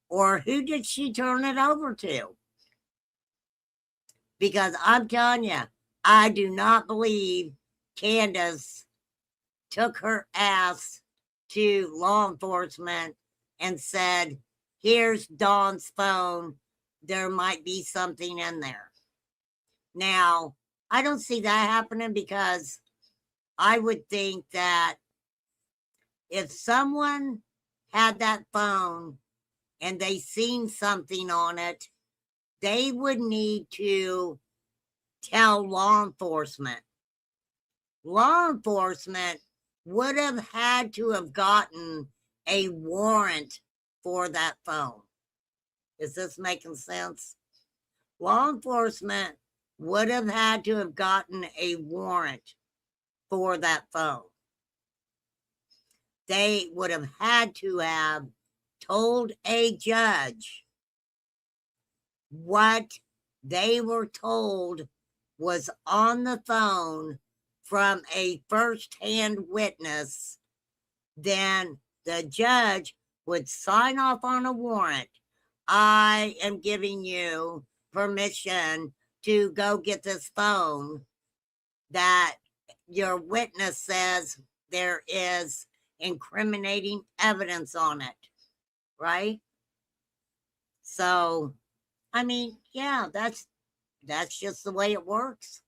or who did she turn it over to? Because I'm telling you, I do not believe Candace took her ass to law enforcement and said, here's Dawn's phone. There might be something in there. Now, I don't see that happening because I would think that if someone had that phone and they seen something on it, they would need to tell law enforcement. Law enforcement would have had to have gotten a warrant for that phone. Is this making sense? Law enforcement would have had to have gotten a warrant for that phone. They would have had to have told a judge what they were told was on the phone from a first-hand witness. Then the judge would sign off on a warrant. I am giving you permission to go get this phone that your witness says there is incriminating evidence on it, right? So, I mean, yeah, that's just the way it works.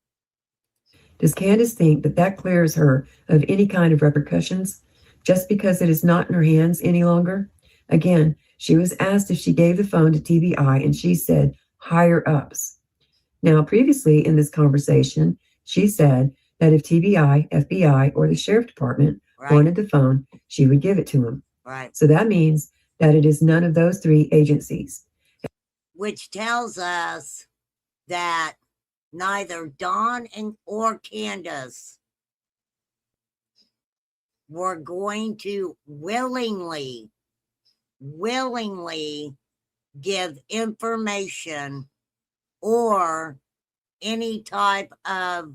Does Candace think that that clears her of any kind of repercussions just because it is not in her hands any longer? Again, she was asked if she gave the phone to TBI and she said higher ups. Now, previously in this conversation, she said that if TBI, FBI, or the sheriff department wanted the phone, she would give it to him. Right. So that means that it is none of those three agencies. Which tells us that neither Dawn or Candace were going to willingly give information or any type of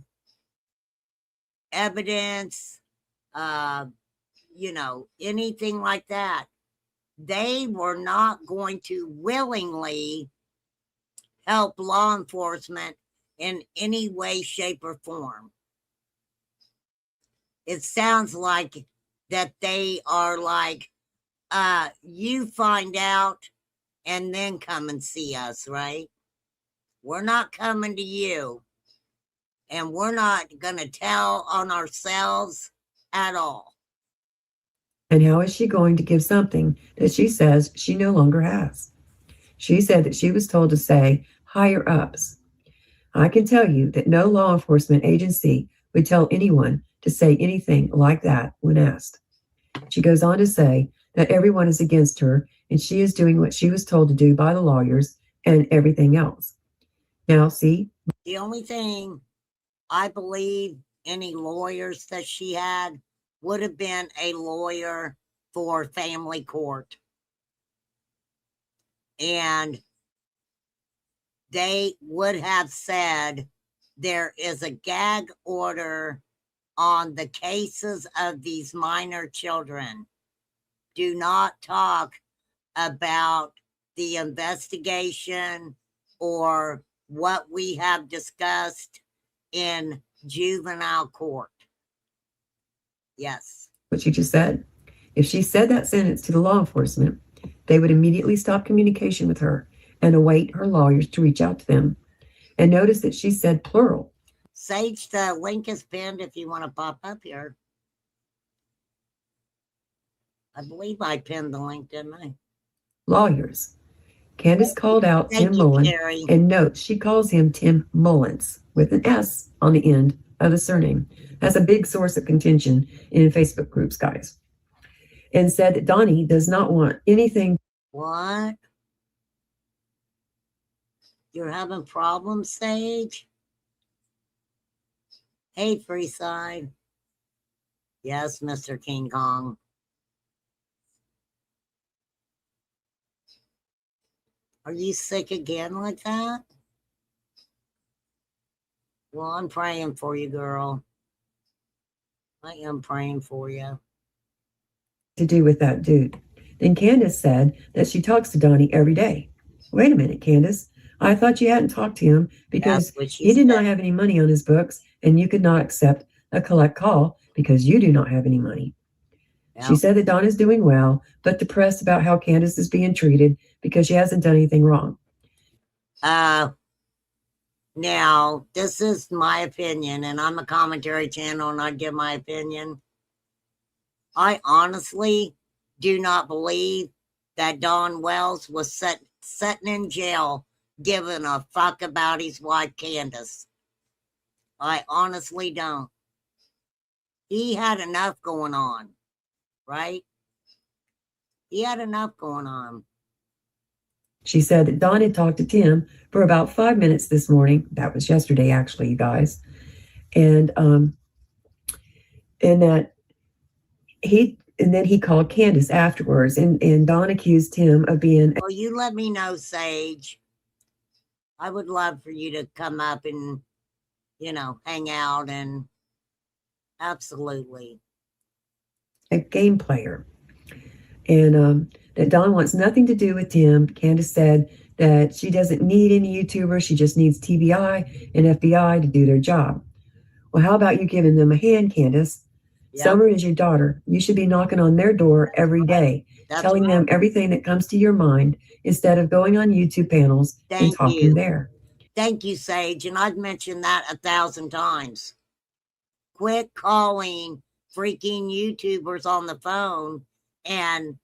evidence, anything like that. They were not going to willingly help law enforcement in any way, shape, or form. It sounds like that they are like, you find out and then come and see us, right? We're not coming to you, and we're not going to tell on ourselves at all. And how is she going to give something that she says she no longer has? She said that she was told to say higher ups. I can tell you that no law enforcement agency would tell anyone to say anything like that when asked. She goes on to say that everyone is against her and she is doing what she was told to do by the lawyers and everything else. Now, see? The only thing I believe any lawyers that she had would have been a lawyer for family court. And they would have said there is a gag order on the cases of these minor children. Do not talk about the investigation or what we have discussed in juvenile court. Yes. What you just said. If she said that sentence to the law enforcement, they would immediately stop communication with her and await her lawyers to reach out to them. And notice that she said plural. Sage, the link is pinned if you want to pop up here. I believe I pinned the link, didn't I? Lawyers. Candace called out Tim Mullen, and note she calls him Tim Mullins with an S on the end of the surname. That's a big source of contention in Facebook groups, guys. And said that Donnie does not want anything. What? You're having problems, Sage? Hey, Freeside. Yes, Mr. King Kong. Are you sick again like that? Well, I'm praying for you, girl. I am praying for you. To do with that dude. Then Candace said that she talks to Donnie every day. Wait a minute, Candace. I thought you hadn't talked to him because he did not have any money on his books and you could not accept a collect call because you do not have any money. Yep. She said that Don is doing well, but depressed about how Candace is being treated because she hasn't done anything wrong. Now, this is my opinion, and I'm a commentary channel, and I give my opinion. I honestly do not believe that Don Wells was sitting in jail giving a fuck about his wife, Candace. I honestly don't. He had enough going on, right? He had enough going on. She said that Don had talked to Tim for about 5 minutes this morning. That was yesterday, actually, you guys. And then he called Candace afterwards, and Don accused him of being. Well, you let me know, Sage. I would love for you to come up and, hang out and absolutely. A game player. And that Don wants nothing to do with Tim. Candace said that she doesn't need any YouTubers. She just needs TBI and FBI to do their job. Well, how about you giving them a hand, Candace? Yep. Summer is your daughter. You should be knocking on their door every day, telling them everything that comes to your mind instead of going on YouTube panels and talking there. Thank you, Sage. And I've mentioned that 1,000 times. Quit calling freaking YouTubers on the phone and,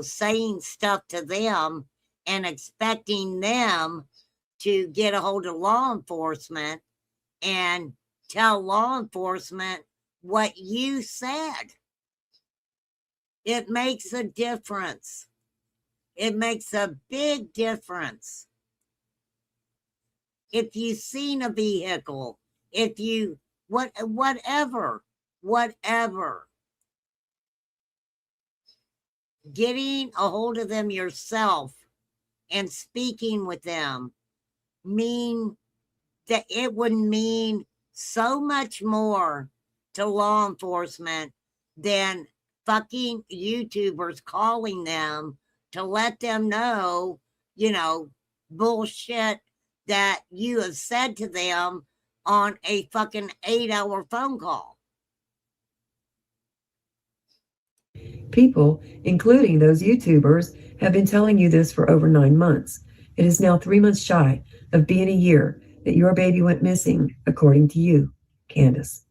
saying stuff to them and expecting them to get a hold of law enforcement and tell law enforcement what you said. It makes a difference. It makes a big difference. If you've seen a vehicle, if you, whatever, getting a hold of them yourself and speaking with them it would mean so much more to law enforcement than fucking YouTubers calling them to let them know, bullshit that you have said to them on a fucking 8-hour phone call. People, including those YouTubers, have been telling you this for over 9 months. It is now 3 months shy of being a year that your baby went missing, according to you, Candace.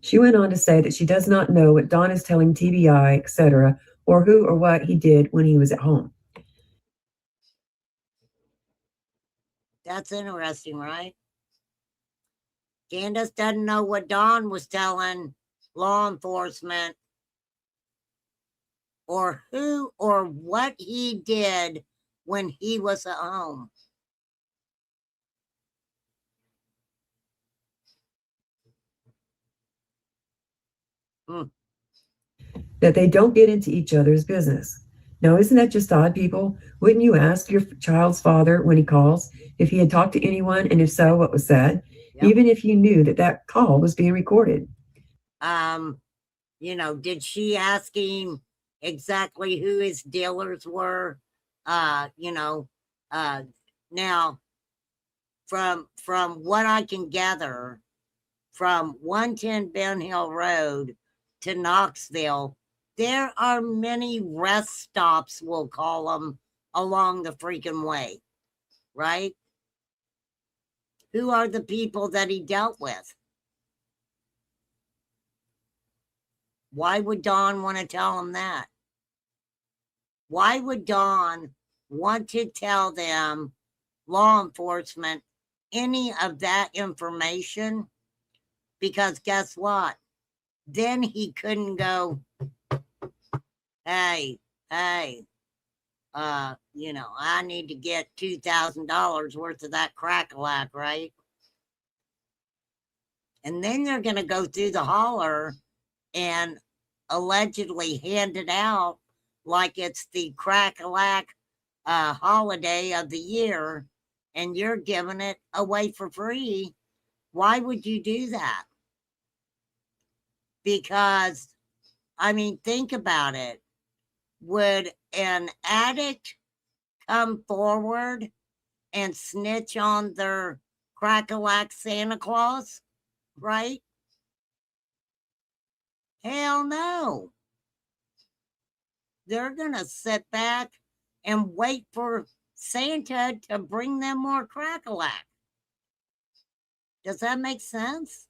She went on to say that she does not know what Don is telling TBI, etc., or who or what he did when he was at home. That's interesting, right? Candace doesn't know what Don was telling law enforcement or who or what he did when he was at home. that they don't get into each other's business. Now, isn't that just odd, people? Wouldn't you ask your child's father when he calls if he had talked to anyone, and if so, what was said, even if you knew that that call was being recorded? You know, did she ask him exactly who his dealers were? You know, now from what I can gather, from 110 Ben Hill Road to Knoxville, there are many rest stops, we'll call them, along the freaking way, right? Who are the people that he dealt with? Why would Dawn want to tell him that? Why would Dawn want to tell them, law enforcement, any of that information? Because guess what? Then he couldn't go, hey, you know, I need to get $2,000 worth of that crack-a-lack, right? And then they're going to go through the holler and allegedly hand it out like it's the crack-a-lack holiday of the year, and you're giving it away for free. Why would you do that? Because, I mean, think about it. Would an addict come forward and snitch on their crack-a-lack Santa Claus, right? Hell no. They're going to sit back and wait for Santa to bring them more crack-a-lack. Does that make sense?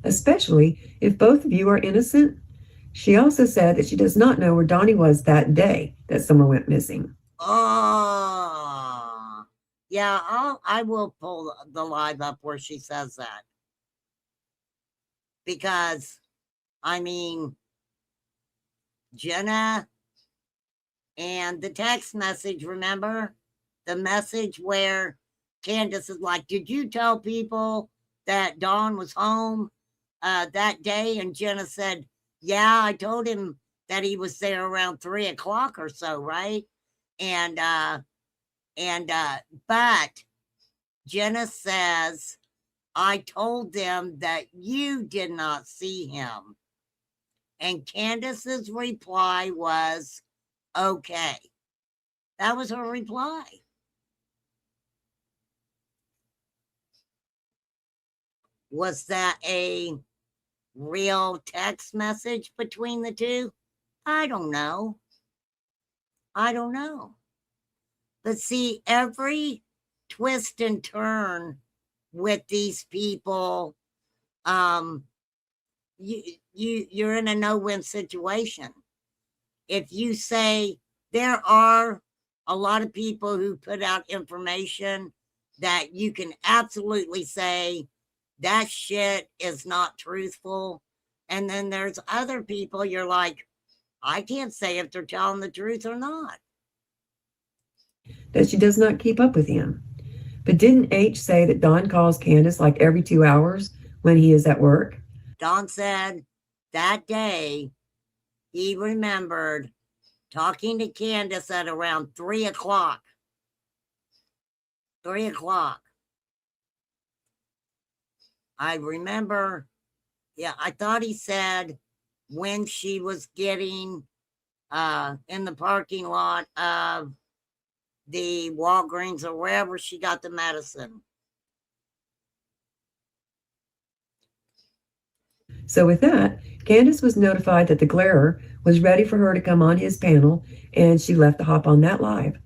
Especially if both of you are innocent. She also said that she does not know where Donnie was that day that someone went missing. Oh, yeah, I will pull the live up where she says that. Because, I mean, Jenna and the text message, remember? The message where Candace is like, did you tell people that Dawn was home that day? And Jenna said, yeah, I told him that he was there around 3 o'clock or so, right? But Jenna says, I told them that you did not see him. And Candace's reply was, okay. That was her reply. Was that a real text message between the two? I don't know. But see, every twist and turn with these people, you're in a no-win situation. If you say there are a lot of people who put out information that you can absolutely say that shit is not truthful, and then there's other people you're like, I can't say if they're telling the truth or not. That she does not keep up with him. But didn't H say that Don calls Candace like every 2 hours when he is at work? Don said that day he remembered talking to Candace at around 3 o'clock. 3 o'clock. I remember, yeah, I thought he said when she was getting in the parking lot of the Walgreens or wherever she got the medicine. So with that, Candace was notified that the Glarer was ready for her to come on his panel, and she left to hop on that live.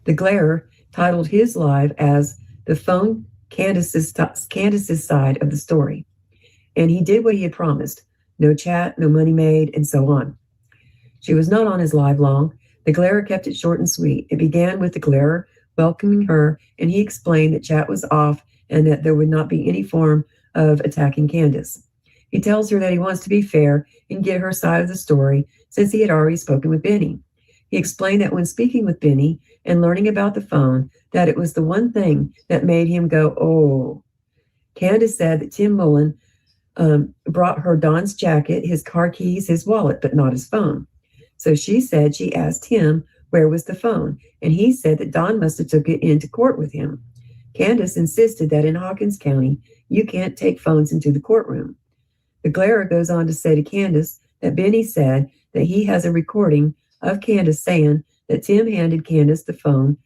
The Glarer titled his live as The Phone Candace's Side of the Story. And he did what he had promised. No chat, no money made, and so on. She was not on his live long. The Glarer kept it short and sweet. It began with the Glarer welcoming her, and he explained that chat was off and that there would not be any form of attacking Candace. He tells her that he wants to be fair and get her side of the story since he had already spoken with Benny. He explained that when speaking with Benny and learning about the phone, that it was the one thing that made him go, oh. Candace said that Tim Mullen brought her Don's jacket, his car keys, his wallet, but not his phone. So she said she asked him where was the phone, and he said that Don must have took it into court with him. Candace insisted that in Hawkins County, you can't take phones into the courtroom. The Glare goes on to say to Candace that Benny said that he has a recording of Candace saying that Tim handed Candace the phone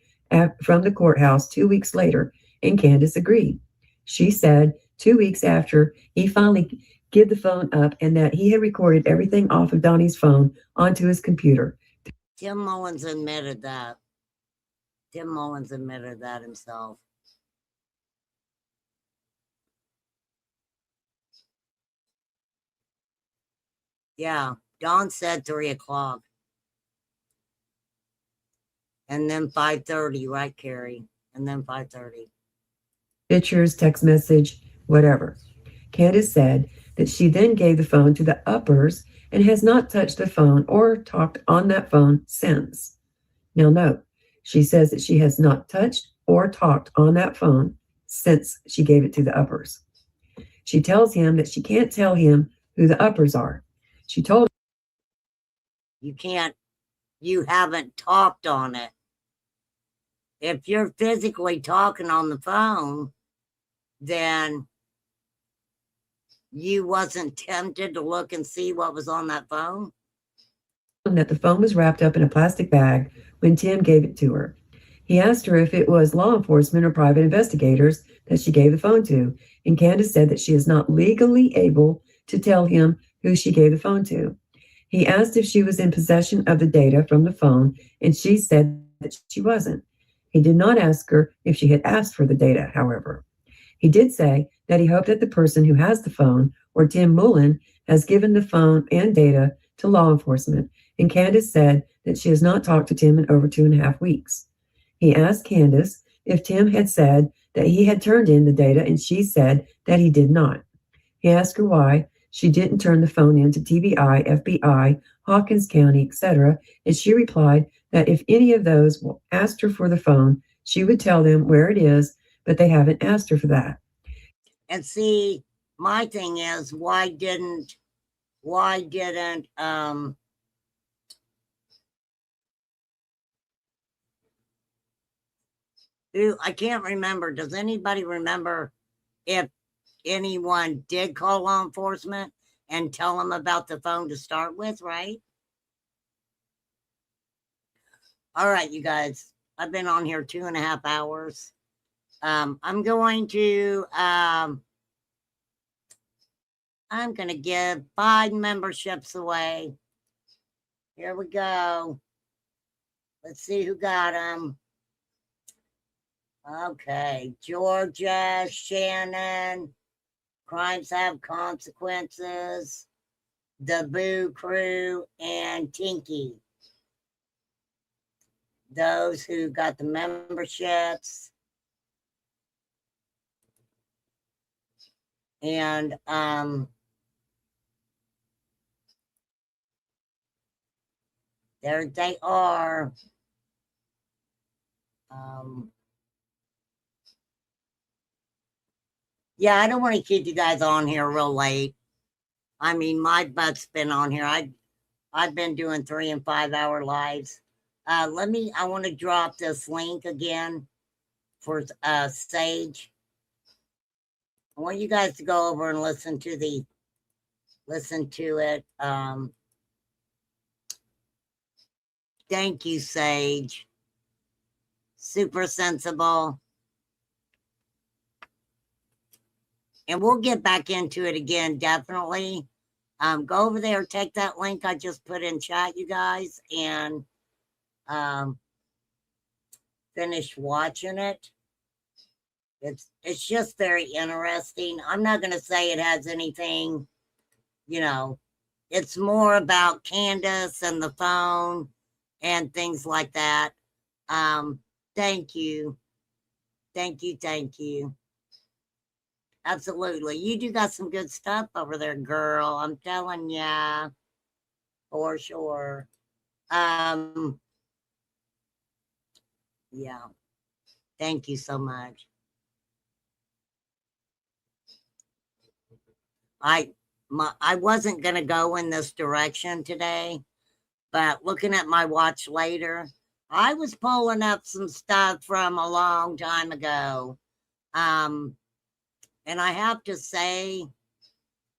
from the courthouse 2 weeks later, and Candace agreed. She said 2 weeks after he finally gave the phone up and that he had recorded everything off of Donnie's phone onto his computer. Tim Mullins admitted that. Tim Mullins admitted that himself. Yeah, Don said 3 o'clock. And then 5:30, right, Carrie? And then 5:30. Pictures, text message, whatever. Candace said that she then gave the phone to the uppers and has not touched the phone or talked on that phone since. Now note, she says that she has not touched or talked on that phone since she gave it to the uppers. She tells him that she can't tell him who the uppers are. She told him you haven't talked on it. If you're physically talking on the phone, then you wasn't tempted to look and see what was on that phone? That the phone was wrapped up in a plastic bag when Tim gave it to her. He asked her if it was law enforcement or private investigators that she gave the phone to, and Candace said that she is not legally able to tell him who she gave the phone to. He asked if she was in possession of the data from the phone, and she said that she wasn't. He did not ask her if she had asked for the data, however. He did say that he hoped that the person who has the phone, or Tim Mullen, has given the phone and data to law enforcement, and Candace said that she has not talked to Tim in over 2.5 weeks. He asked Candace if Tim had said that he had turned in the data, and she said that he did not. He asked her why she didn't turn the phone in to TBI, FBI, Hawkins County, etc., and she replied that if any of those asked her for the phone, she would tell them where it is, but they haven't asked her for that. And see, my thing is, why didn't I can't remember. Does anybody remember if anyone did call law enforcement and tell them about the phone to start with, right? All right, you guys, I've been on here 2.5 hours. I'm going to give 5 memberships away. Here we go. Let's see who got them. Okay, Georgia, Shannon, Crimes Have Consequences, the Boo Crew, and Tinky. Those who got the memberships. And there they are. Yeah, I don't want to keep you guys on here real late. I mean, my butt's been on here. I've been doing 3 and 5 hour lives. I want to drop this link again for Sage. I want you guys to go over and listen to it. Thank you, Sage. Super sensible. And we'll get back into it again, definitely. Go over there, take that link I just put in chat, you guys, and finish watching it. It's just very interesting. I'm not going to say it has anything, it's more about Candace and the phone and things like that. Thank you. Thank you. Absolutely. You do got some good stuff over there, girl. I'm telling ya. For sure. Yeah. Thank you so much. I wasn't gonna go in this direction today, but looking at my watch later, I was pulling up some stuff from a long time ago. And I have to say,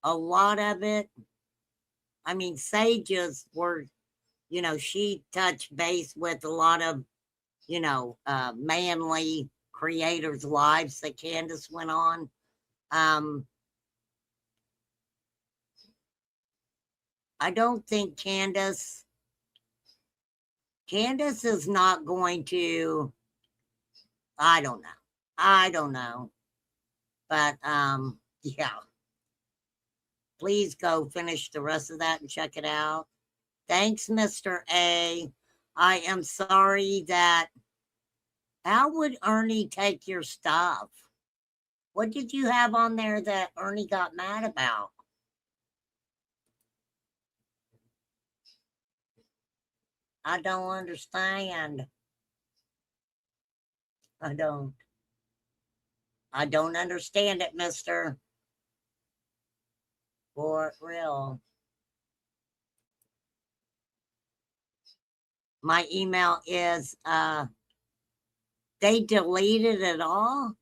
a lot of it, I mean, Sage's were, she touched base with a lot of, manly creators' lives that Candace went on. I don't think Candace is not going to, I don't know. But yeah. Please go finish the rest of that and check it out. Thanks, Mr. A. I am sorry that, how would Ernie take your stuff? What did you have on there that Ernie got mad about? I don't understand. I don't understand it, mister. For real. My email is, they deleted it all?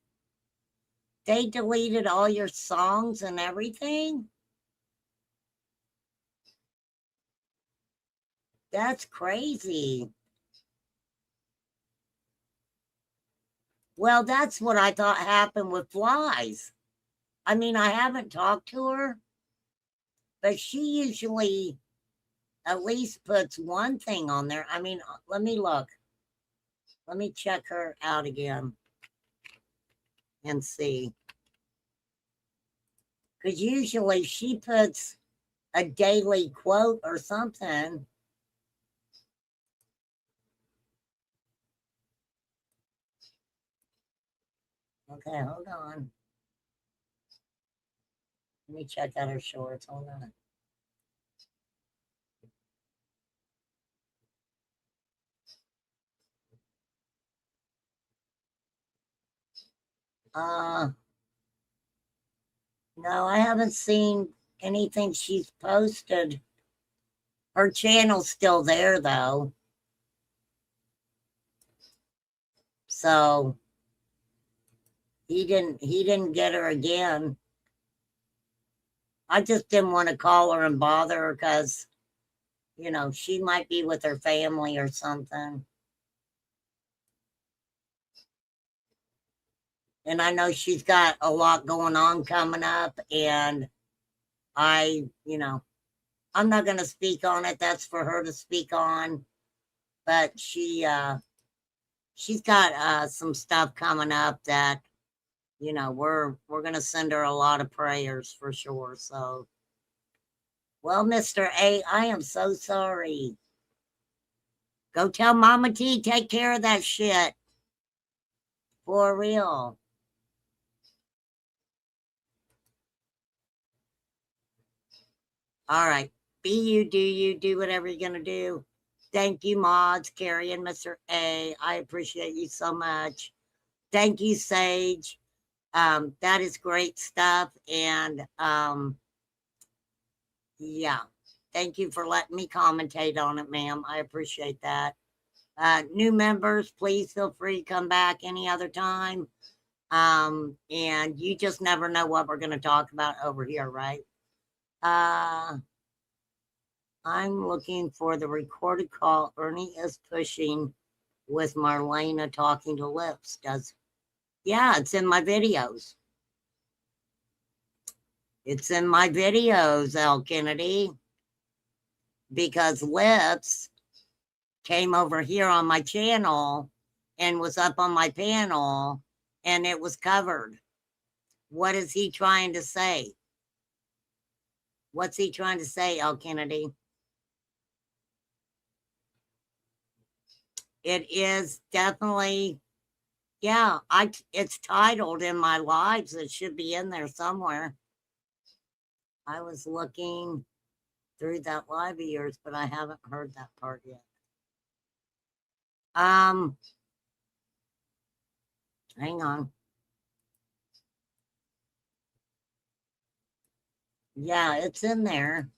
They deleted all your songs and everything? That's crazy. Well, that's what I thought happened with Flies. I mean, I haven't talked to her, but she usually at least puts one thing on there. I mean, let me look. Let me check her out again and see. Because usually she puts a daily quote or something. Okay, hold on. Let me check out her shorts. Hold on. No, I haven't seen anything she's posted. Her channel's still there though. So he didn't get her again. I just didn't want to call her and bother her because, she might be with her family or something. And I know she's got a lot going on coming up, and I'm not going to speak on it. That's for her to speak on. But she's got some stuff coming up that, we're going to send her a lot of prayers for sure. So, well, Mr. A, I am so sorry. Go tell Mama T, take care of that shit. For real. All right. Be you, do whatever you're going to do. Thank you, mods, Carrie and Mr. A. I appreciate you so much. Thank you, Sage. That is great stuff. And yeah, thank you for letting me commentate on it, ma'am. I appreciate that. New members, please feel free to come back any other time. And you just never know what we're going to talk about over here, right? I'm looking for the recorded call Ernie is pushing with Marlena talking to Lips. Yeah, it's in my videos. It's in my videos, L. Kennedy, because Lips came over here on my channel and was up on my panel and it was covered. What is he trying to say? What's he trying to say, L. Kennedy? It is definitely, yeah, it's titled in my lives. It should be in there somewhere. I was looking through that live of yours, but I haven't heard that part yet. Hang on. Yeah, it's in there.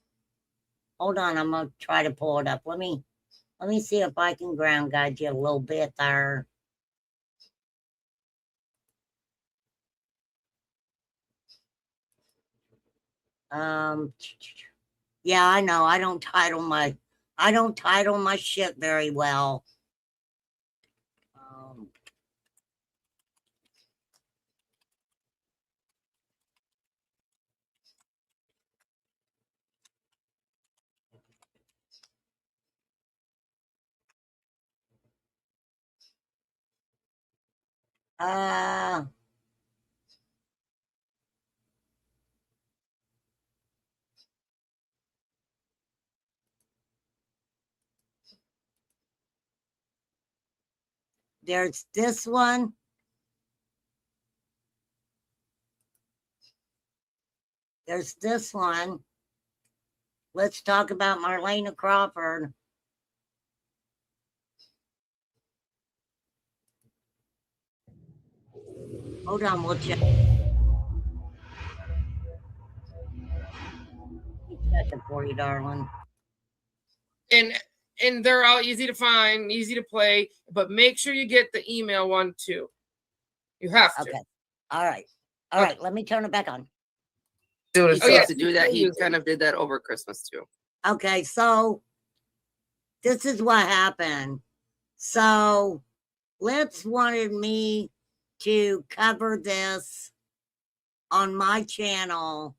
Hold on, I'm gonna try to pull it up. Let me see if I can ground guide you a little bit there. Yeah, I know. I don't title my shit very well. Uh, there's this one. There's this one. Let's talk about Marlena Crawford. Hold on, we'll check. Check it for you, darling. And they're all easy to find, easy to play, but make sure you get the email one too. You have to. Okay. All right. All right. Let me turn it back on. Dude, Oh, yeah. to do that, he kind of did that over Christmas too. Okay, so this is what happened. So Lips wanted me to cover this on my channel.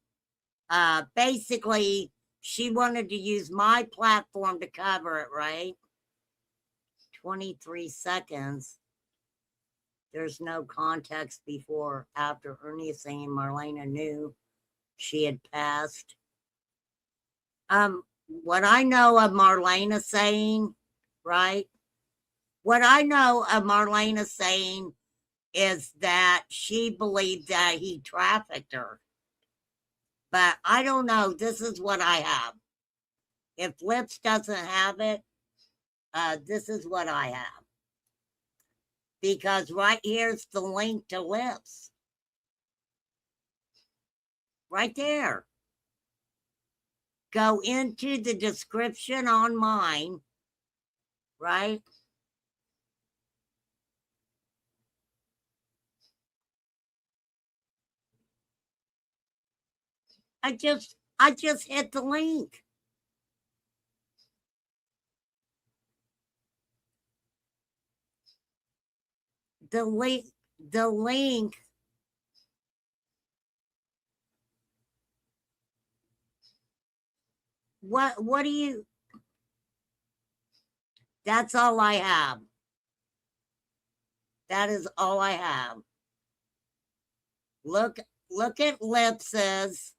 Basically, she wanted to use my platform to cover it, right? 23 seconds. There's no context before, after Ernie saying Marlena knew she had passed. What I know of Marlena saying, right? What I know of Marlena saying is that she believed that he trafficked her. But I don't know. This is what I have. If Lips doesn't have it, this is what I have. Because right here's the link to Lips. Right there. Go into the description on mine, right? I just hit the link. The link. What do you? That's all I have. That is all I have. Look at Lips's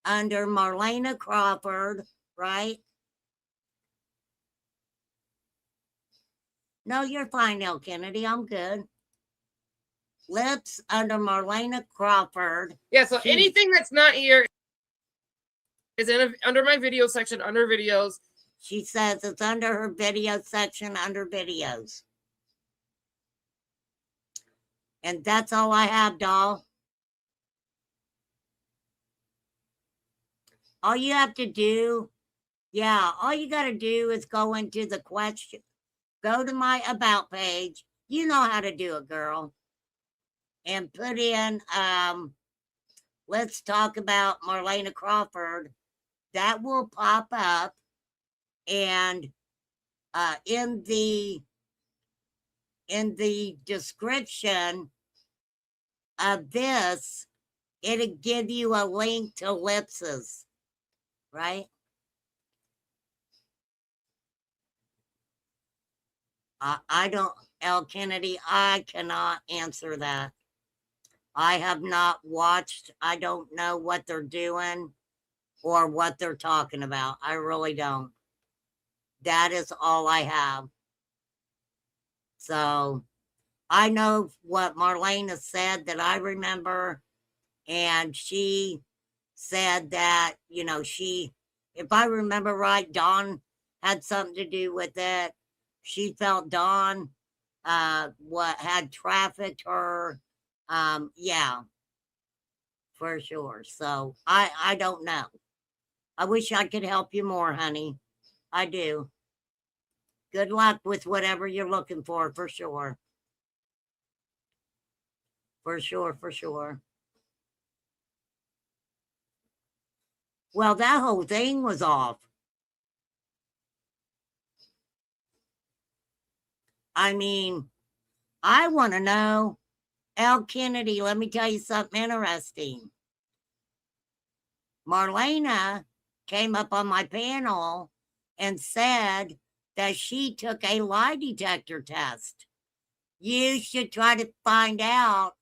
under Marlena Crawford, right? No, you're fine, El Kennedy. I'm good. Lips under Marlena Crawford. Yeah, so anything that's not here is under my video section, under videos. She says it's under her video section, under videos. And that's all I have, doll. All you have to do, all you got to do is go into the question. Go to my about page. You know how to do it, girl. And put in, let's talk about Marlena Crawford. That will pop up. And in the description of this, it'll give you a link to Lips's, right? I don't, El Kennedy, I cannot answer that. I have not watched. I don't know what they're doing or what they're talking about. I really don't. That is all I have. So I know what Marlena said that I remember. And she said that, if I remember right, Dawn had something to do with it. She felt Dawn had trafficked her. Yeah. for sure. So I don't know. I wish I could help you more, honey. I do. Good luck with whatever you're looking for sure. For sure. Well, that whole thing was off. I mean, I want to know, Al Kennedy, let me tell you something interesting. Marlena came up on my panel and said that she took a lie detector test. You should try to find out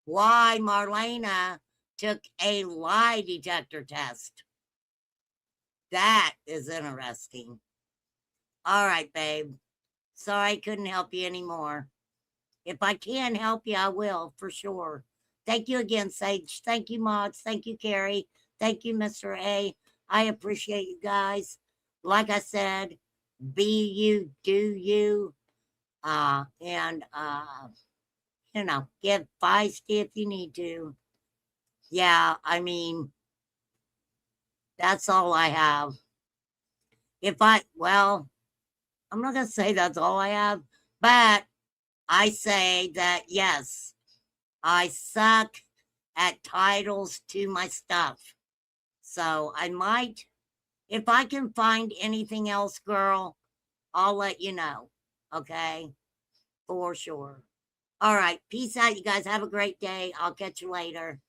why Marlena took a lie detector test. That is interesting. All right, babe. Sorry I couldn't help you anymore. If I can help you, I will, for sure. Thank you again, Sage. Thank you, Mods. Thank you, Carrie. Thank you, Mr. A. I appreciate you guys. Like I said, be you, do you. And you know, get feisty if you need to. Yeah, I mean, that's all I have. Well, I'm not going to say that's all I have, but I say that yes, I suck at titles to my stuff. So I might, if I can find anything else, girl, I'll let you know. Okay? For sure. All right. Peace out, you guys. Have a great day. I'll catch you later.